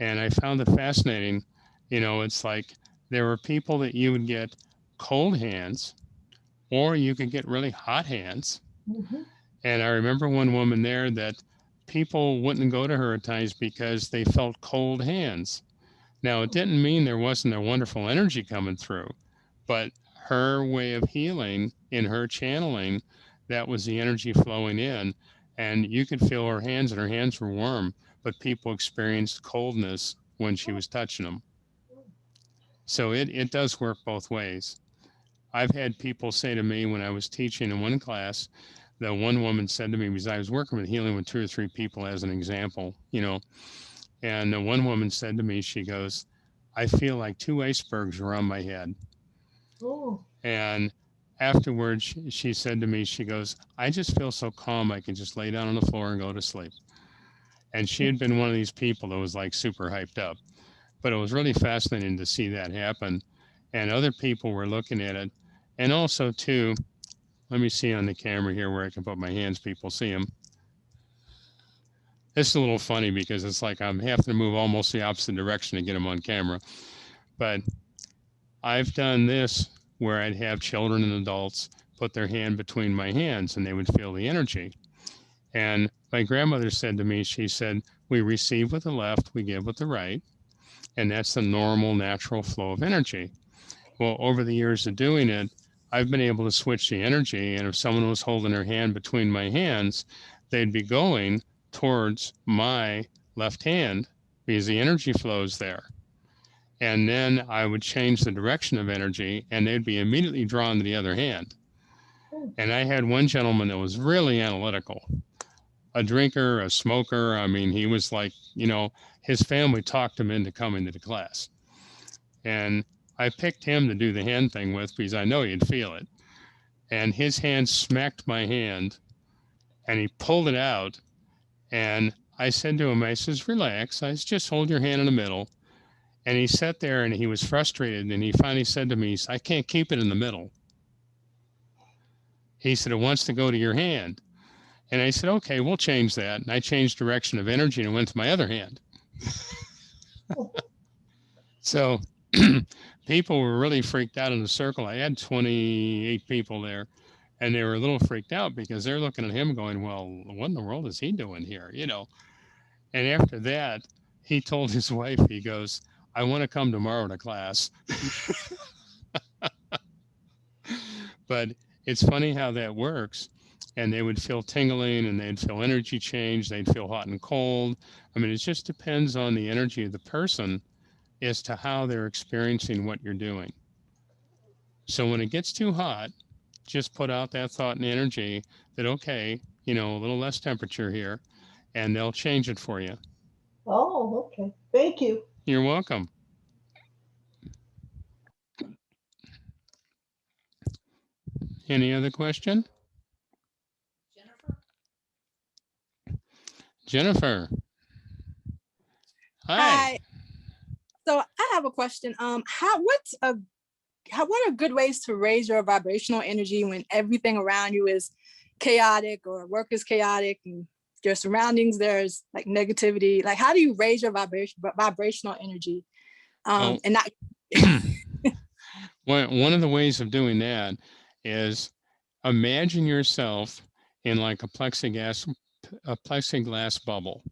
Speaker 1: And I found it fascinating. It's like there were people that you would get cold hands, or you could get really hot hands.
Speaker 5: Mhm.
Speaker 1: And I remember one woman there that people wouldn't go to her at times because they felt cold hands. Now, it didn't mean there wasn't a wonderful energy coming through, but her way of healing in her channeling, that was the energy flowing in. And you could feel her hands, and her hands were warm, but people experienced coldness when she was touching them. So it does work both ways. I've had people say to me when I was teaching in one class, that one woman said to me, because I was working with healing with 2 or 3 people as an example, and the one woman said to me, she goes, I feel like 2 icebergs are on my head.
Speaker 5: Oh,
Speaker 1: And afterwards, she said to me, she goes, I just feel so calm. I can just lay down on the floor and go to sleep. And she had been one of these people that was like super hyped up. But it was really fascinating to see that happen. And other people were looking at it. And also, too, let me see on the camera here where I can put my hands, people see them. It's a little funny because it's like I'm having to move almost the opposite direction to get them on camera. But I've done this where I'd have children and adults put their hand between my hands and they would feel the energy. And my grandmother said to me, she said, we receive with the left, we give with the right. And that's the normal, natural flow of energy. Well, over the years of doing it, I've been able to switch the energy. And if someone was holding their hand between my hands, they'd be going towards my left hand because the energy flows there. And then I would change the direction of energy and they'd be immediately drawn to the other hand. And I had one gentleman that was really analytical, a drinker, a smoker. I mean, he was like, his family talked him into coming to the class. And I picked him to do the hand thing with because I know he'd feel it. And his hand smacked my hand and he pulled it out. And I said to him, I says, relax. I says, just hold your hand in the middle. And he sat there and he was frustrated. And he finally said to me, I can't keep it in the middle. He said, it wants to go to your hand. And I said, okay, we'll change that. And I changed direction of energy and it went to my other hand. So people were really freaked out in the circle. I had 28 people there and they were a little freaked out because they're looking at him going, well, what in the world is he doing here? And after that, he told his wife, he goes, I want to come tomorrow to class. But it's funny how that works. And they would feel tingling and they'd feel energy change. They'd feel hot and cold. I mean, it just depends on the energy of the person as to how they're experiencing what you're doing. So when it gets too hot, just put out that thought and energy that, okay, a little less temperature here, and they'll change it for you.
Speaker 5: oh, okay. Thank you.
Speaker 1: You're welcome. Any other question?
Speaker 2: Jennifer?
Speaker 1: Jennifer. Hi.
Speaker 6: So I have a question. What are good ways to raise your vibrational energy when everything around you is chaotic or work is chaotic and your surroundings, there's like negativity? Like, how do you raise your vibrational energy? And not
Speaker 1: One of the ways of doing that is imagine yourself in like a plexiglass bubble,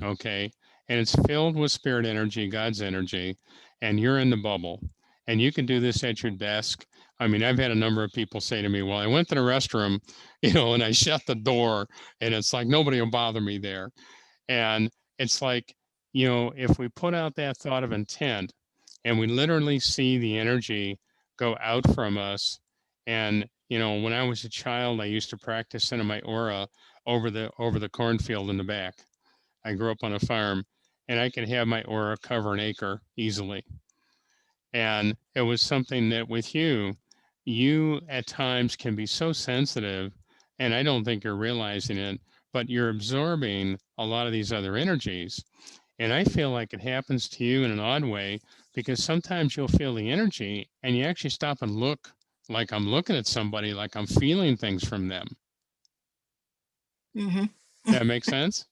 Speaker 1: okay? And it's filled with spirit energy, God's energy, and you're in the bubble. And you can do this at your desk. I mean, I've had a number of people say to me, well, I went to the restroom, and I shut the door, and it's like nobody will bother me there. And it's like, if we put out that thought of intent and we literally see the energy go out from us. And, when I was a child, I used to practice sending my aura over the cornfield in the back. I grew up on a farm and I could have my aura cover an acre easily. And it was something that with you at times can be so sensitive, and I don't think you're realizing it, but you're absorbing a lot of these other energies. And I feel like it happens to you in an odd way because sometimes you'll feel the energy and you actually stop and look like I'm looking at somebody, like I'm feeling things from them.
Speaker 6: Mhm.
Speaker 1: That makes sense?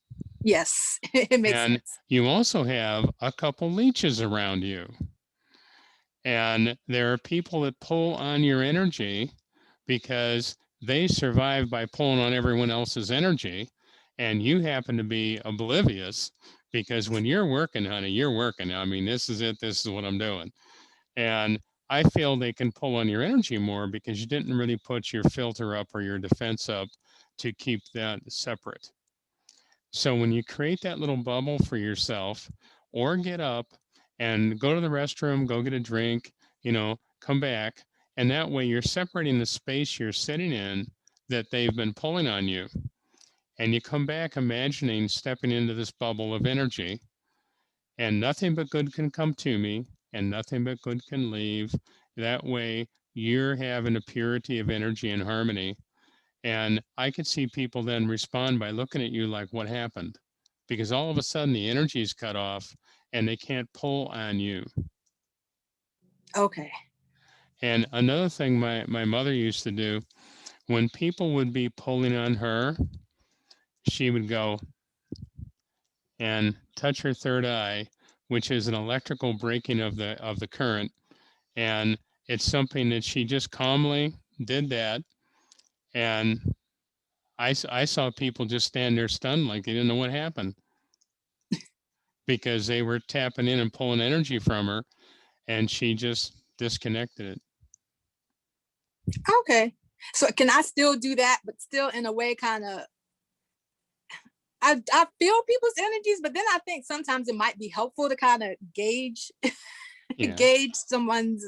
Speaker 6: Yes, it makes
Speaker 1: And
Speaker 6: sense.
Speaker 1: you also have a couple leeches around you. And there are people that pull on your energy because they survive by pulling on everyone else's energy. And you happen to be oblivious because when you're working, honey, you're working. I mean, this is it. This is what I'm doing. And I feel they can pull on your energy more because you didn't really put your filter up or your defense up to keep that separate. So when you create that little bubble for yourself, or get up and go to the restroom, go get a drink, come back. And that way you're separating the space you're sitting in that they've been pulling on you. And you come back imagining stepping into this bubble of energy, and nothing but good can come to me and nothing but good can leave. That way you're having a purity of energy and harmony. And I could see people then respond by looking at you like, what happened? Because all of a sudden the energy is cut off and they can't pull on you.
Speaker 6: Okay.
Speaker 1: And another thing my mother used to do, when people would be pulling on her, she would go and touch her third eye, which is an electrical breaking of the current. And it's something that she just calmly did that. And I saw people just stand there stunned like they didn't know what happened because they were tapping in and pulling energy from her, and she just disconnected it.
Speaker 6: Okay. So can I still do that, but still in a way kind of, I feel people's energies, but then I think sometimes it might be helpful to kind of gauge
Speaker 1: Yeah.
Speaker 6: gauge someone's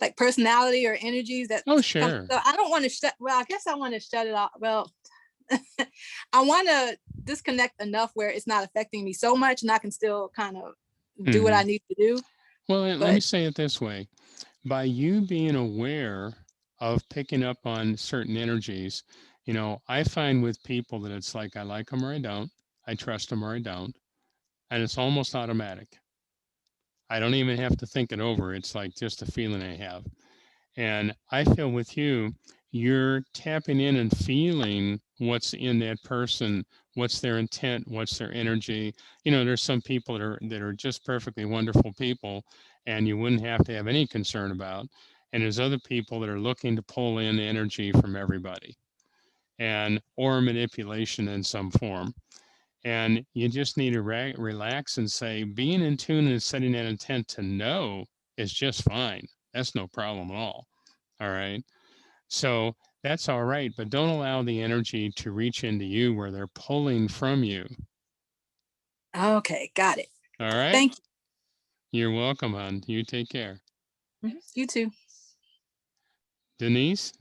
Speaker 6: like personality or energies that
Speaker 1: Oh,
Speaker 6: come.
Speaker 1: sure.
Speaker 6: So I don't want to I guess I want to shut it off. Well, I want to disconnect enough where it's not affecting me so much and I can still kind of do what I need to do.
Speaker 1: Well, let
Speaker 6: But
Speaker 1: me say it this way. By you being aware of picking up on certain energies, I find with people that it's like I like them or I don't, I trust them or I don't, and it's almost automatic. I don't even have to think it over. It's like just a feeling I have. And I feel with you, you're tapping in and feeling what's in that person, what's their intent, what's their energy. There's some people that are just perfectly wonderful people, and you wouldn't have to have any concern about. And there's other people that are looking to pull in energy from everybody, and or manipulation in some form. And you just need to relax and say, being in tune and setting that intent to know is just fine. That's no problem at all. All right. So that's all right, but don't allow the energy to reach into you where they're pulling from you.
Speaker 6: okay, got it.
Speaker 1: All right.
Speaker 6: Thank
Speaker 1: You're welcome, hon. You take care.
Speaker 6: you. You too.
Speaker 1: Denise?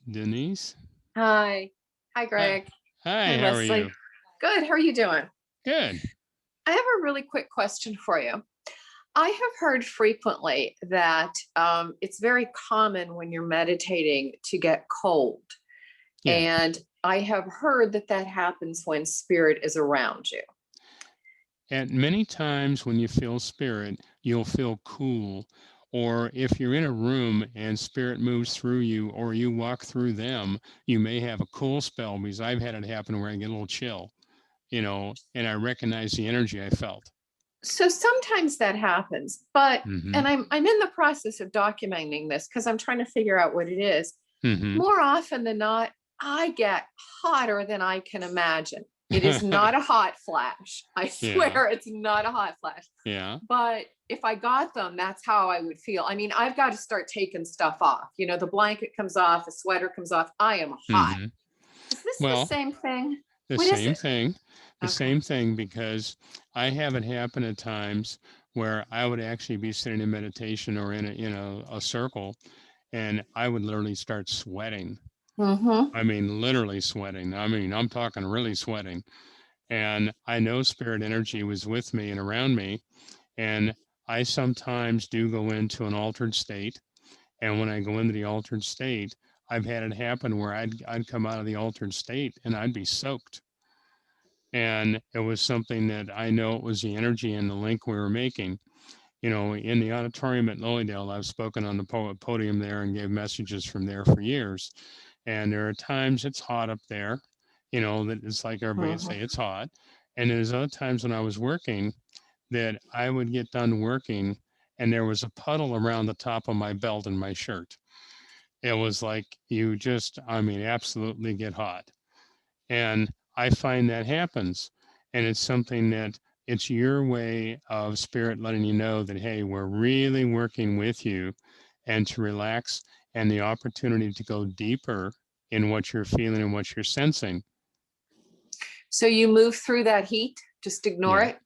Speaker 1: Denise?
Speaker 2: Hi. Hi, Greg.
Speaker 1: Hi,
Speaker 2: Hi,
Speaker 1: how are
Speaker 2: Leslie.
Speaker 1: you?
Speaker 2: Good. How are you doing?
Speaker 1: Good.
Speaker 2: I have a really quick question for you. I have heard frequently that it's very common when you're meditating to get cold.
Speaker 1: Yeah.
Speaker 2: And I have heard that that happens when spirit is around you.
Speaker 1: And many times when you feel spirit, you'll feel cool. Or if you're in a room and spirit moves through you or you walk through them, you may have a cool spell, because I've had it happen where I get a little chill, and I recognize the energy I felt.
Speaker 2: So sometimes that happens, but
Speaker 1: Mhm.
Speaker 2: and I'm in the process of documenting this because I'm trying to figure out what it is.
Speaker 1: Mhm.
Speaker 2: More often than not, I get hotter than I can imagine. It is not a hot flash. I swear it's not a hot flash.
Speaker 1: Yeah.
Speaker 2: But if I got them, that's how I would feel. I mean, I've got to start taking stuff off. The blanket comes off, the sweater comes off. I am hot.
Speaker 1: Mhm.
Speaker 2: Is this
Speaker 1: Well,
Speaker 2: the same thing?
Speaker 1: The
Speaker 2: What is
Speaker 1: same
Speaker 2: it?
Speaker 1: thing. The
Speaker 2: Okay.
Speaker 1: same thing, because I have it happen at times where I would actually be sitting in meditation or in a circle, and I would literally start sweating.
Speaker 2: Mm-hmm.
Speaker 1: I mean, literally sweating. I mean, I'm talking really sweating. And I know spirit energy was with me and around me. And I sometimes do go into an altered state. And when I go into the altered state, I've had it happen where I'd come out of the altered state and I'd be soaked. And it was something that I know it was the energy and the link we were making. In the auditorium at Lilydale, I've spoken on the podium there and gave messages from there for years. And there are times it's hot up there, you know, that it's like everybody would say it's hot. And there's other times when I was working that I would get done working and there was a puddle around the top of my belt and my shirt. It was like you just, I mean, absolutely get hot. And I find that happens. And it's something that it's your way of spirit letting you know that, hey, we're really working with you, and to relax, and the opportunity to go deeper in what you're feeling and what you're sensing.
Speaker 2: So you move through that heat, just ignore
Speaker 1: Yeah.
Speaker 2: it?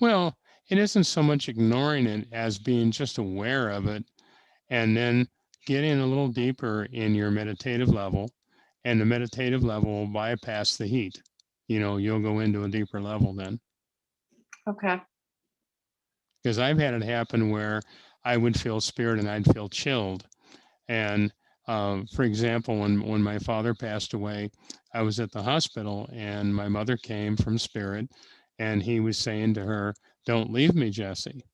Speaker 1: Well, it isn't so much ignoring it as being just aware of it, and then getting a little deeper in your meditative level, and the meditative level will bypass the heat. You know, you'll go into a deeper level then.
Speaker 2: Okay.
Speaker 1: Because I've had it happen where I would feel spirit and I'd feel chilled. And for example, when my father passed away, I was at the hospital and my mother came from spirit, and he was saying to her, "Don't leave me, Jessie."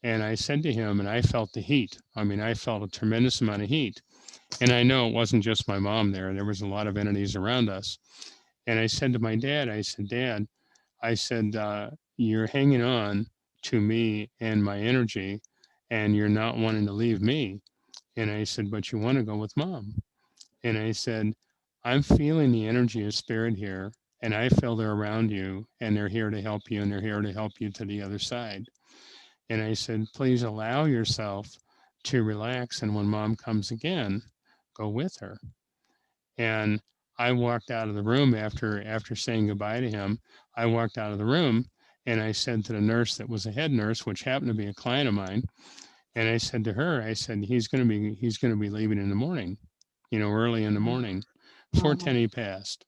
Speaker 1: And I said to him, and I felt the heat. I mean, I felt a tremendous amount of heat. And I know it wasn't just my mom there. There was a lot of entities around us. And I said to my dad, I said, "Dad," I said, "you're hanging on to me and my energy, and you're not wanting to leave me." And I said, "But you want to go with Mom." And I said, "I'm feeling the energy of spirit here, and I feel they're around you, and they're here to help you, and they're here to help you to the other side." And I said, "Please allow yourself to relax. And when Mom comes again, go with her." And I walked out of the room after saying goodbye to him. I walked out of the room and I said to the nurse that was a head nurse, which happened to be a client of mine, and I said to her, I said, he's going to be leaving in the morning, you know, early in the morning. 4:10 he passed.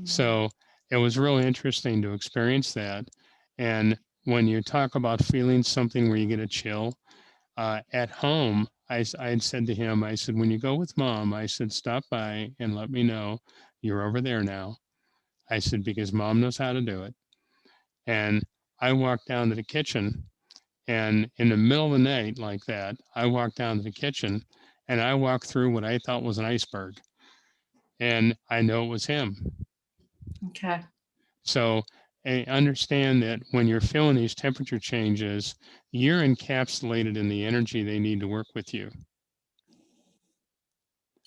Speaker 1: So it was really interesting to experience that. And when you talk about feeling something where you get a chill, at home, I had said to him, I said, "When you go with Mom," I said, "stop by and let me know you're over there now." I said, "Because Mom knows how to do it." And I walked down to the kitchen, and in the middle of the night like that, I walked down to the kitchen and I walked through what I thought was an iceberg. And I know it was him.
Speaker 2: Okay.
Speaker 1: So I understand that when you're feeling these temperature changes, you're encapsulated in the energy they need to work with you.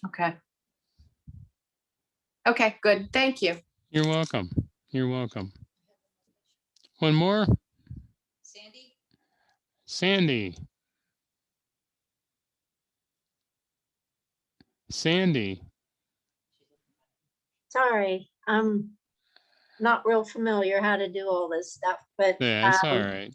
Speaker 2: Okay. Okay, good. Thank you.
Speaker 1: You're welcome. You're welcome. One more?
Speaker 7: Sandy?
Speaker 1: Sandy. Sandy.
Speaker 8: Sorry, I'm not real familiar how to do all this stuff, but
Speaker 1: Yeah, that's all right.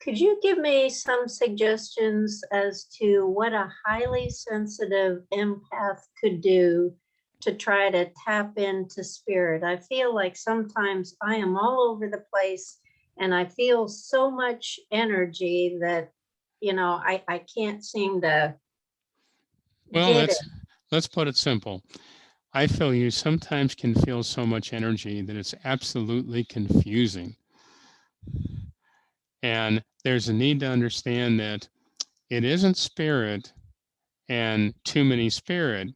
Speaker 8: could you give me some suggestions as to what a highly sensitive empath could do to try to tap into spirit? I feel like sometimes I am all over the place and I feel so much energy that, you know, I can't seem to
Speaker 1: Well,
Speaker 8: get it.
Speaker 1: let's put it simple. I feel you sometimes can feel so much energy that it's absolutely confusing. And there's a need to understand that it isn't spirit and too many spirit.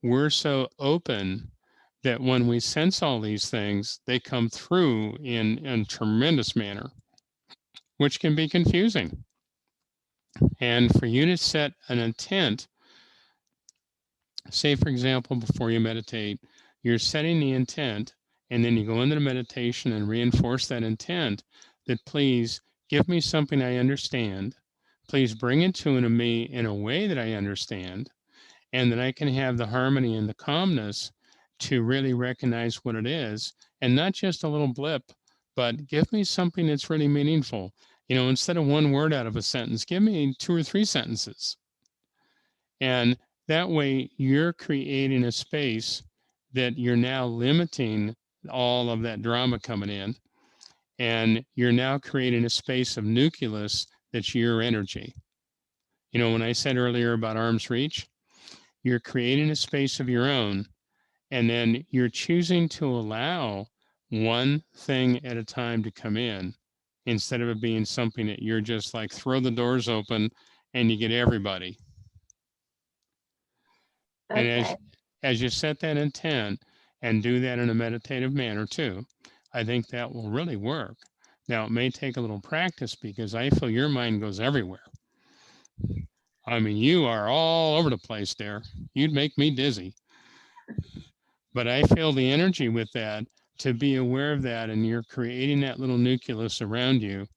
Speaker 1: We're so open that when we sense all these things, they come through in a tremendous manner, which can be confusing. And for you to set an intent, say, for example, before you meditate, you're setting the intent, and then you go into the meditation and reinforce that intent that, please give me something I understand. Please bring it to me in a way that I understand, and that I can have the harmony and the calmness to really recognize what it is, and not just a little blip, but give me something that's really meaningful. You know, instead of one word out of a sentence, give me 2 or 3 sentences. And that way you're creating a space that you're now limiting all of that drama coming in. And you're now creating a space of nucleus that's your energy. You know, when I said earlier about arm's reach, you're creating a space of your own, and then you're choosing to allow one thing at a time to come in, instead of it being something that you're just like throw the doors open and you get everybody. And
Speaker 8: Okay.
Speaker 1: as you set that intent and do that in a meditative manner too, I think that will really work. Now, it may take a little practice because I feel your mind goes everywhere. I mean, you are all over the place there. You'd make me dizzy. But I feel the energy with that to be aware of that, and you're creating that little nucleus around you.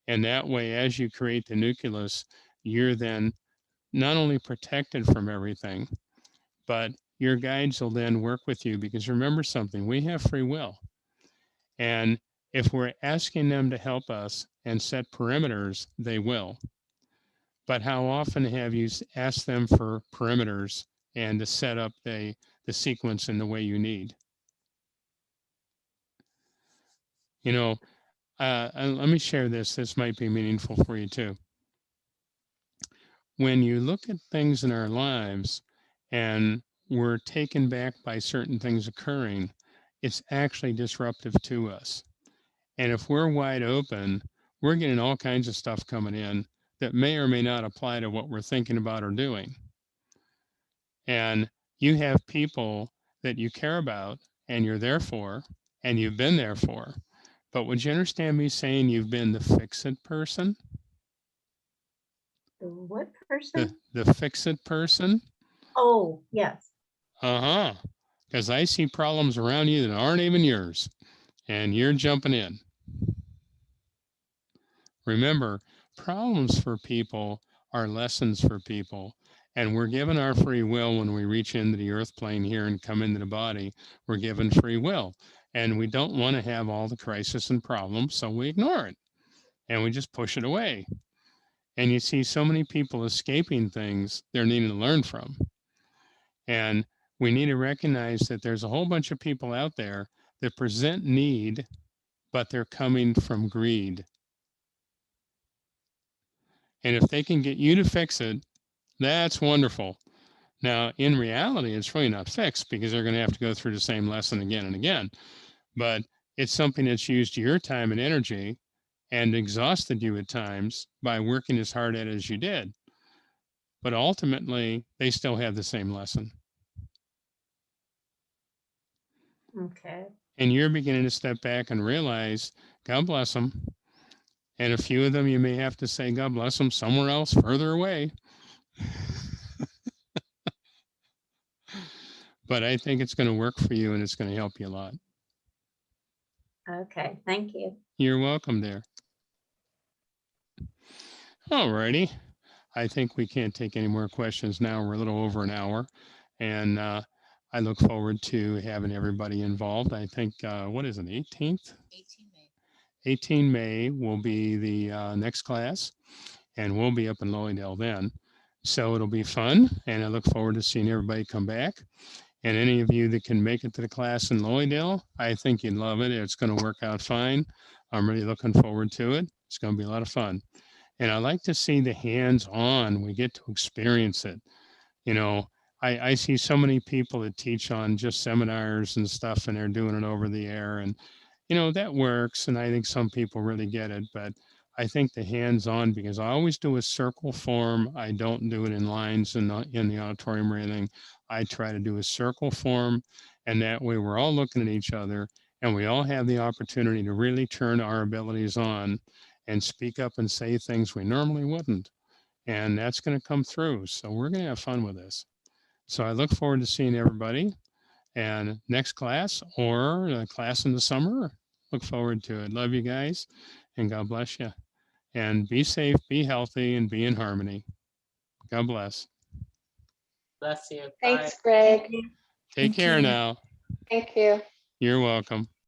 Speaker 1: And that way, as you create the nucleus, you're then not only protected from everything, but your guides will then work with you because remember something, we have free will. And if we're asking them to help us and set perimeters, they will. But how often have you asked them for perimeters and to set up the sequence in the way you need? You know, let me share this. This might be meaningful for you too. When you look at things in our lives and we're taken back by certain things occurring, it's actually disruptive to us. And if we're wide open, we're getting all kinds of stuff coming in that may or may not apply to what we're thinking about or doing. And you have people that you care about and you're there for and you've been there for. But would you understand me saying you've been the fix-it person?
Speaker 8: What person?
Speaker 1: The fix-it person?
Speaker 8: Oh, yes.
Speaker 1: Uh-huh. Because I see problems around you that aren't even yours, and you're jumping in. Remember, problems for people are lessons for people, and we're given our free will when we reach into the earth plane here and come into the body. We're given free will, and we don't want to have all the crisis and problems, so we ignore it, and we just push it away. And you see so many people escaping things they're needing to learn from. And we need to recognize that there's a whole bunch of people out there that present need, but they're coming from greed. And if they can get you to fix it, that's wonderful. Now, in reality, it's really not fixed because they're going to have to go through the same lesson again and again. But it's something that's used your time and energy and exhausted you at times by working as hard at it as you did. But ultimately, they still have the same lesson.
Speaker 8: Okay.
Speaker 1: And you're beginning to step back and realize, God bless them. And a few of them, you may have to say, God bless them somewhere else further away. But I think it's going to work for you and it's going to help you a lot.
Speaker 8: Okay. Thank you.
Speaker 1: You're welcome there. All righty. I think we can't take any more questions now. We're a little over an hour. And I look forward to having everybody involved. I think, what is it, 18th?
Speaker 7: 18 May.
Speaker 1: 18 May will be the next class, and we'll be up in Lowydale then. So it'll be fun, and I look forward to seeing everybody come back. And any of you that can make it to the class in Lowydale, I think you'd love it. It's going to work out fine. I'm really looking forward to it. It's going to be a lot of fun. And I like to see the hands-on. We get to experience it. You know, I see so many people that teach on just seminars and stuff, and they're doing it over the air. And, you know, that works. And I think some people really get it. But I think the hands-on, because I always do a circle form. I don't do it in lines in the auditorium or anything. I try to do a circle form. And that way we're all looking at each other and we all have the opportunity to really turn our abilities on and speak up and say things we normally wouldn't. And that's going to come through. So we're going to have fun with this. So I look forward to seeing everybody. And next class or a class in the summer, look forward to it. Love you guys and God bless you. And be safe, be healthy, and be in harmony. God bless.
Speaker 4: Bless you. Bye.
Speaker 9: Thanks, Greg.
Speaker 1: Take
Speaker 6: Thank
Speaker 1: care
Speaker 6: you.
Speaker 1: now.
Speaker 9: Thank you.
Speaker 1: You're welcome.